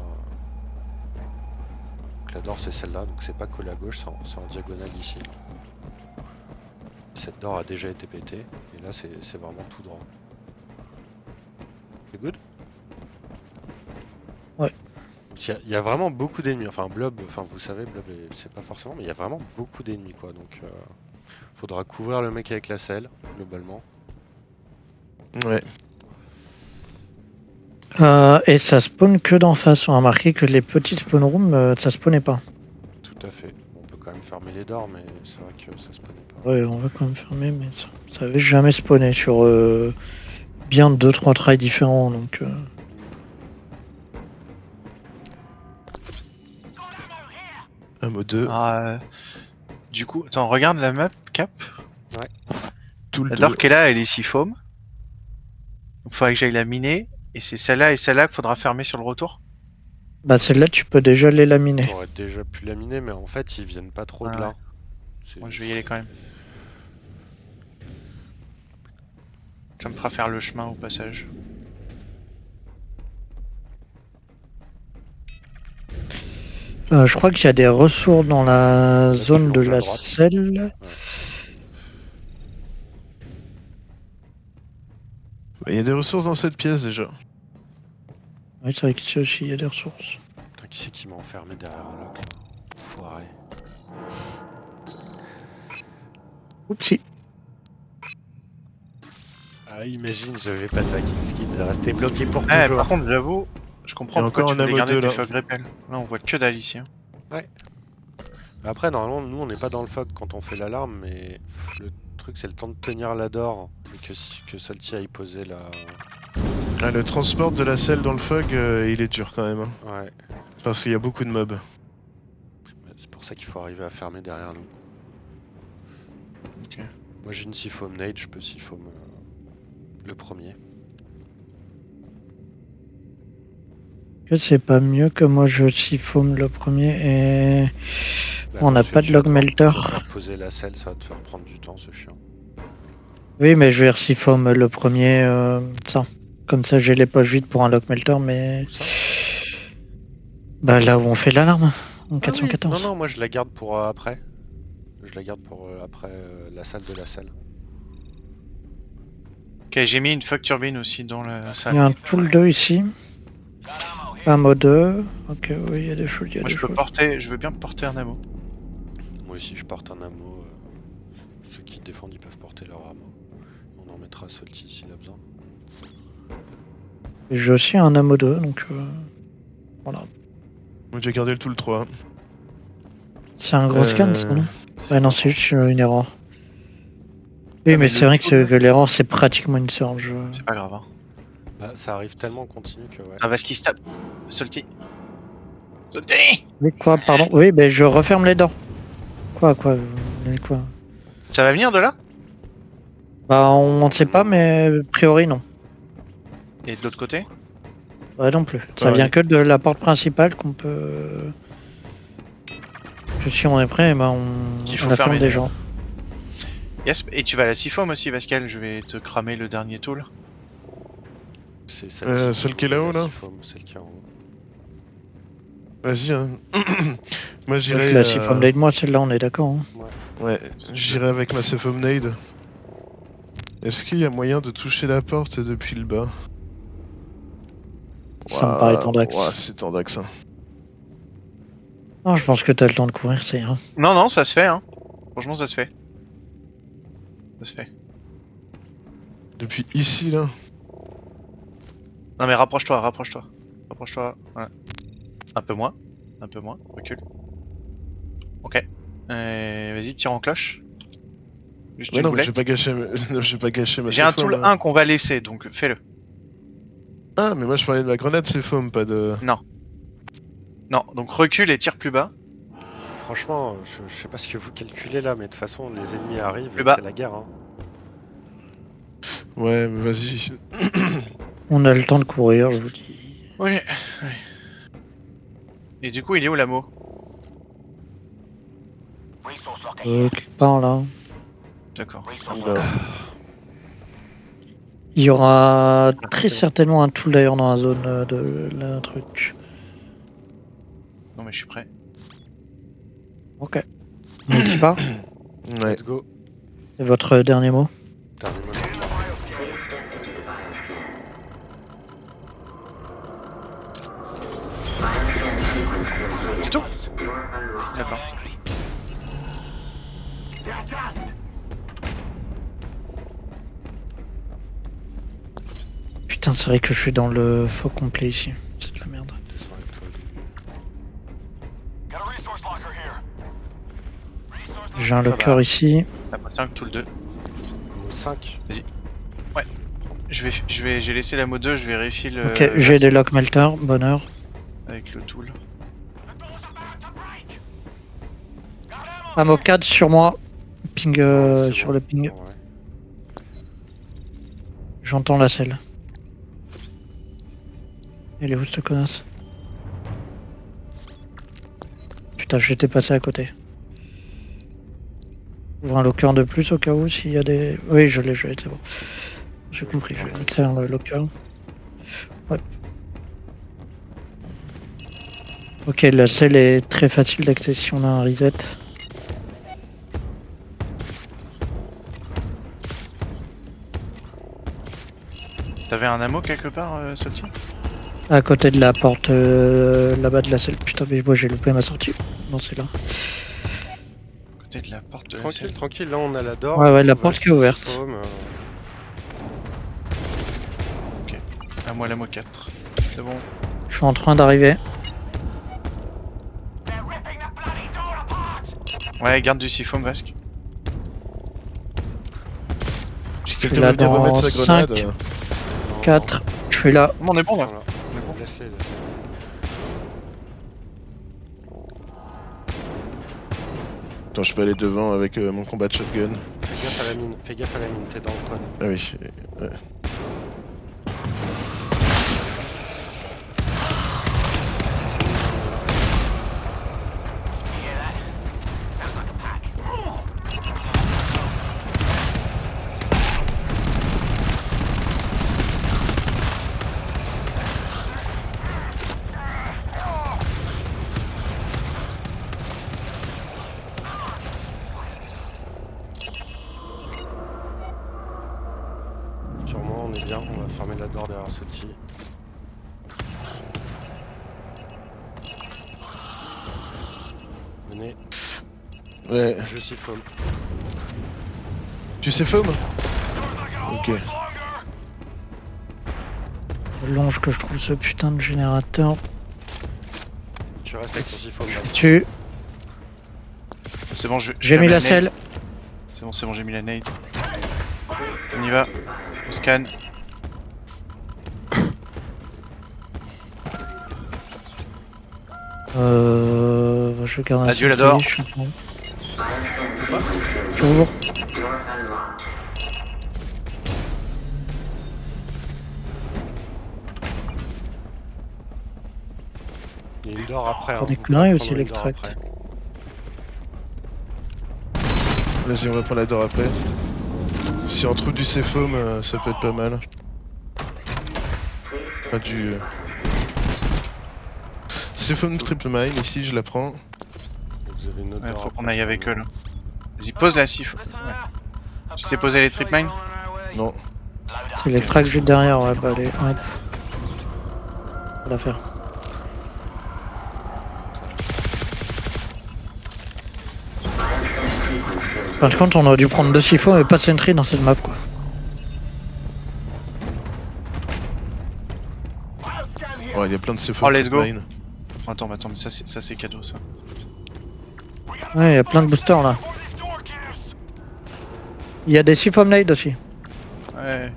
Donc la door c'est celle-là, donc c'est pas collé à gauche, c'est en diagonale ici. Cette door a déjà été pétée, et là c'est vraiment tout droit. C'est good? Ouais. Il y a vraiment beaucoup d'ennemis, enfin Blob, enfin vous savez, Blob c'est pas forcément, mais il y a vraiment beaucoup d'ennemis quoi, donc faudra couvrir le mec avec la selle, globalement. Ouais. Et ça spawn que d'en face. On a remarqué que les petits spawn rooms, ça spawnait pas. Tout à fait. On peut quand même fermer les doors, mais c'est vrai que ça se spawnait pas. Ouais, on va quand même fermer, mais ça avait jamais spawné sur bien 2-3 trails différents, donc... Un mot 2. Ah, du coup, attends, regarde la map, Cap. Tout le La 2. dark est là, elle est siphon. Donc faudrait que j'aille la miner. Et c'est celle-là et celle-là qu'il faudra fermer sur le retour. Bah celle-là, tu peux déjà les laminer. T'aurais déjà pu laminer, mais en fait ils viennent pas trop de Ah là. Moi je vais y aller quand même. Ça me fera faire le chemin au passage. Je crois qu'il y a des ressources dans la c'est zone de plongé à la droite. selle. Il y a des ressources dans cette pièce déjà. Oui, c'est vrai qu'ici aussi il y a des ressources. Putain, qui c'est qui m'a enfermé derrière un lock là? Foiré. Oupsie. Ah, imagine, j'avais pas de Viking skills, resté bloqué pour Eh, toujours. par contre, j'avoue, je Il y comprends a pourquoi encore tu un voulais ammo garder 2, tes là. fog repel. Là, on voit que dalle ici. Hein. Après, normalement, nous on n'est pas dans le fog quand on fait l'alarme, mais le truc c'est le temps de tenir la door et que Salty aille poser la. Ah, le transport de la selle dans le fog, il est dur quand même. Hein. Ouais, Parce qu'il y a beaucoup de mobs. c'est pour ça qu'il faut arriver à fermer derrière nous. Ok. Moi j'ai une Seafoam Nade, je peux Seafoam le premier. Que c'est pas mieux que moi je siphonne le premier et Bah on non, n'a parce que pas de tu vas log devoir- melter. tu vas devoir poser la selle, ça va te faire prendre du temps, c'est chiant. Oui, mais je vais siphonner le premier ça. Comme ça j'ai les poches vides pour un log melter, mais Où ça? bah là où on fait l'alarme, en Ah oui, 414. non, moi je la garde pour après. Je la garde pour après la salle de la selle. Ok, j'ai mis une fog turbine aussi dans la Il y a salle. un tool 2 ici. Un mode 2. Ok, oui, il y a des choses, il y a Moi des je peux choses. porter, je veux bien porter un ammo. Moi aussi je porte un ammo. Ceux qui défendent ils peuvent porter leur ammo. On en mettra à Salty s'il a besoin. Et j'ai aussi un ammo 2, donc voilà. Moi j'ai gardé le tout le 3. C'est un gros scan, ça, non? Ouais, non, c'est juste une erreur. Oui, Ah, mais mais c'est le vrai tool- que l'erreur, c'est pratiquement une surge. C'est pas grave. Hein. Bah ça arrive tellement en continu que ouais. Ah, va ce qui se tape. Salty. Salty. Mais quoi, pardon? Oui, ben je referme les dents. Quoi? Ça va venir de là? Bah, on ne sait pas, mais a priori, non. Et de l'autre côté? Ouais, non plus. Ça Pareil. vient que de la porte principale qu'on peut. Que si on est prêt, ben Qu'il on faut la ferme fermer des d'ailleurs. gens. Yes, et tu vas à la Seafoam aussi, Pascal. Je vais te cramer le dernier tool. C'est celle qui est là-haut, là Celle qui est en haut. Vas-y, hein. Moi Ouais, j'irai. la siphon de moi, celle-là, on est d'accord. Hein. Ouais, j'irai avec ma Seafoam Nade. Est-ce qu'il y a moyen de toucher la porte depuis le bas? Ça me paraît tendax. Ouah, c'est tendax. Hein. Non, je pense que t'as le temps de courir, c'est rien. Non, non, ça se fait. Hein. Franchement, ça se fait. Ça se fait. Depuis ici là. Non, mais rapproche-toi, rapproche-toi. Rapproche-toi. Ouais. Un peu moins. Un peu moins. Recule. Ok. Vas-y, tire en cloche. Juste Ouais, une non, mais boulette. je vais pas gâcher ma J'ai un Seafoam, tool là. 1 qu'on va laisser, donc fais-le. Ah, mais moi je parlais de ma grenade Seafoam, pas de. Non, donc recule et tire plus bas. Franchement, je sais pas ce que vous calculez là, mais de toute façon les ennemis arrivent Plus et bas. c'est la guerre. Hein. Ouais, mais vas-y. On a le temps de courir, je vous dis. Oui. Et du coup, il est où l'ammo? Quelque part là. D'accord. Là. Il y aura très c'est bon. certainement un tool d'ailleurs dans la zone de la truc. Non, mais je suis prêt. Ok. On y va. Ouais. Let's go. Et votre dernier mot? Dernier mot. Please step into the biosphere. Bioscan sequence complete. C'est tout? Door unlocked. D'accord. Putain, c'est vrai que je suis dans le faux complet ici. C'est de la merde. Descends avec toi. J'ai un va. locker ici. T'as pas 5 tool 2. 5. J'ai laissé l'ammo 2, je vérifie le. Ok, j'ai des lock melter, bonheur. Avec le tool. Ammo 4 sur moi. Ping sur le ping. Ouais. J'entends la selle. Elle est où cette connasse? Putain, j'étais passé à côté. Ouvre un locker de plus au cas où s'il y a des... Oui, je l'ai, c'est bon. J'ai compris, je vais mixer le locker. Ouais. Ok, la selle est très facile d'accès si on a un reset. T'avais un ammo quelque part, Salty? À côté de la porte là-bas de la selle. Putain, mais moi j'ai loupé ma sortie. Non, c'est là. Côté de la porte de la Tranquille, selle. tranquille, là on a la door. Ouais, ouais, la on va porte qui est sur ouverte. Foam, À moi l'ammo 4. C'est bon. Je suis en train d'arriver. Ouais, garde du siphon, Vasque. Si suis quelqu'un là veut bien dans remettre sa 5. grenade. non, 4. Je suis là. On est bon là. Voilà. Laisse-les, laisse-les. Attends, je peux aller devant avec mon combat de shotgun. Fais gaffe à la mine, fais gaffe à la mine, t'es dans le con. Ah oui. Ouais. Sûrement, on est bien, on va fermer la door derrière Salty. Venez, Ouais. je siphon. Tu sais Foam? Ok. Longe que je trouve ce putain de générateur. Tu restes avec ton siphon là. Tu. C'est bon, J'ai mis la nade. selle. C'est bon, j'ai mis la nade. On y va. On scanne. Je garde un Adieu, la sentry, door. je suis en train. Biosensing J'ouvre. door unlocked. Il y a une door après. Pour hein, des vous conneries pouvez aussi, prendre une door l'extract. après. Vas-y, on reprend la door après. Si on trouve du C-Foam, ça peut être pas mal. Pas du... C-Foam triple mine, ici je la prends. Vous avez une autre Ouais, door faut qu'on après, aille avec eux sûrement. là. Vas-y, pose la siphon. Ouais. Tu sais poser les trip mines? Non. C'est l'extract juste derrière, ouais, bah allez, ouais. On va la faire. Par contre, on aurait dû prendre 2 siphons et pas de sentry dans cette map quoi. Ouais, il y a plein de C-Foam Oh, let's triple go. mine. Attends, mais ça c'est cadeau ça. Ouais, il y a plein de boosters là. Il y a des siphon nades aussi. Ouais.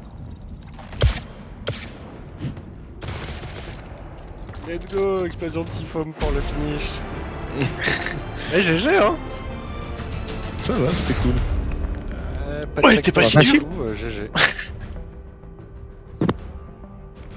Let's go, explosion de siphon pour le finish. Eh GG hein. Ça va, c'était cool. Pas de Ouais, secteur t'es pas à si tout, dur. GG.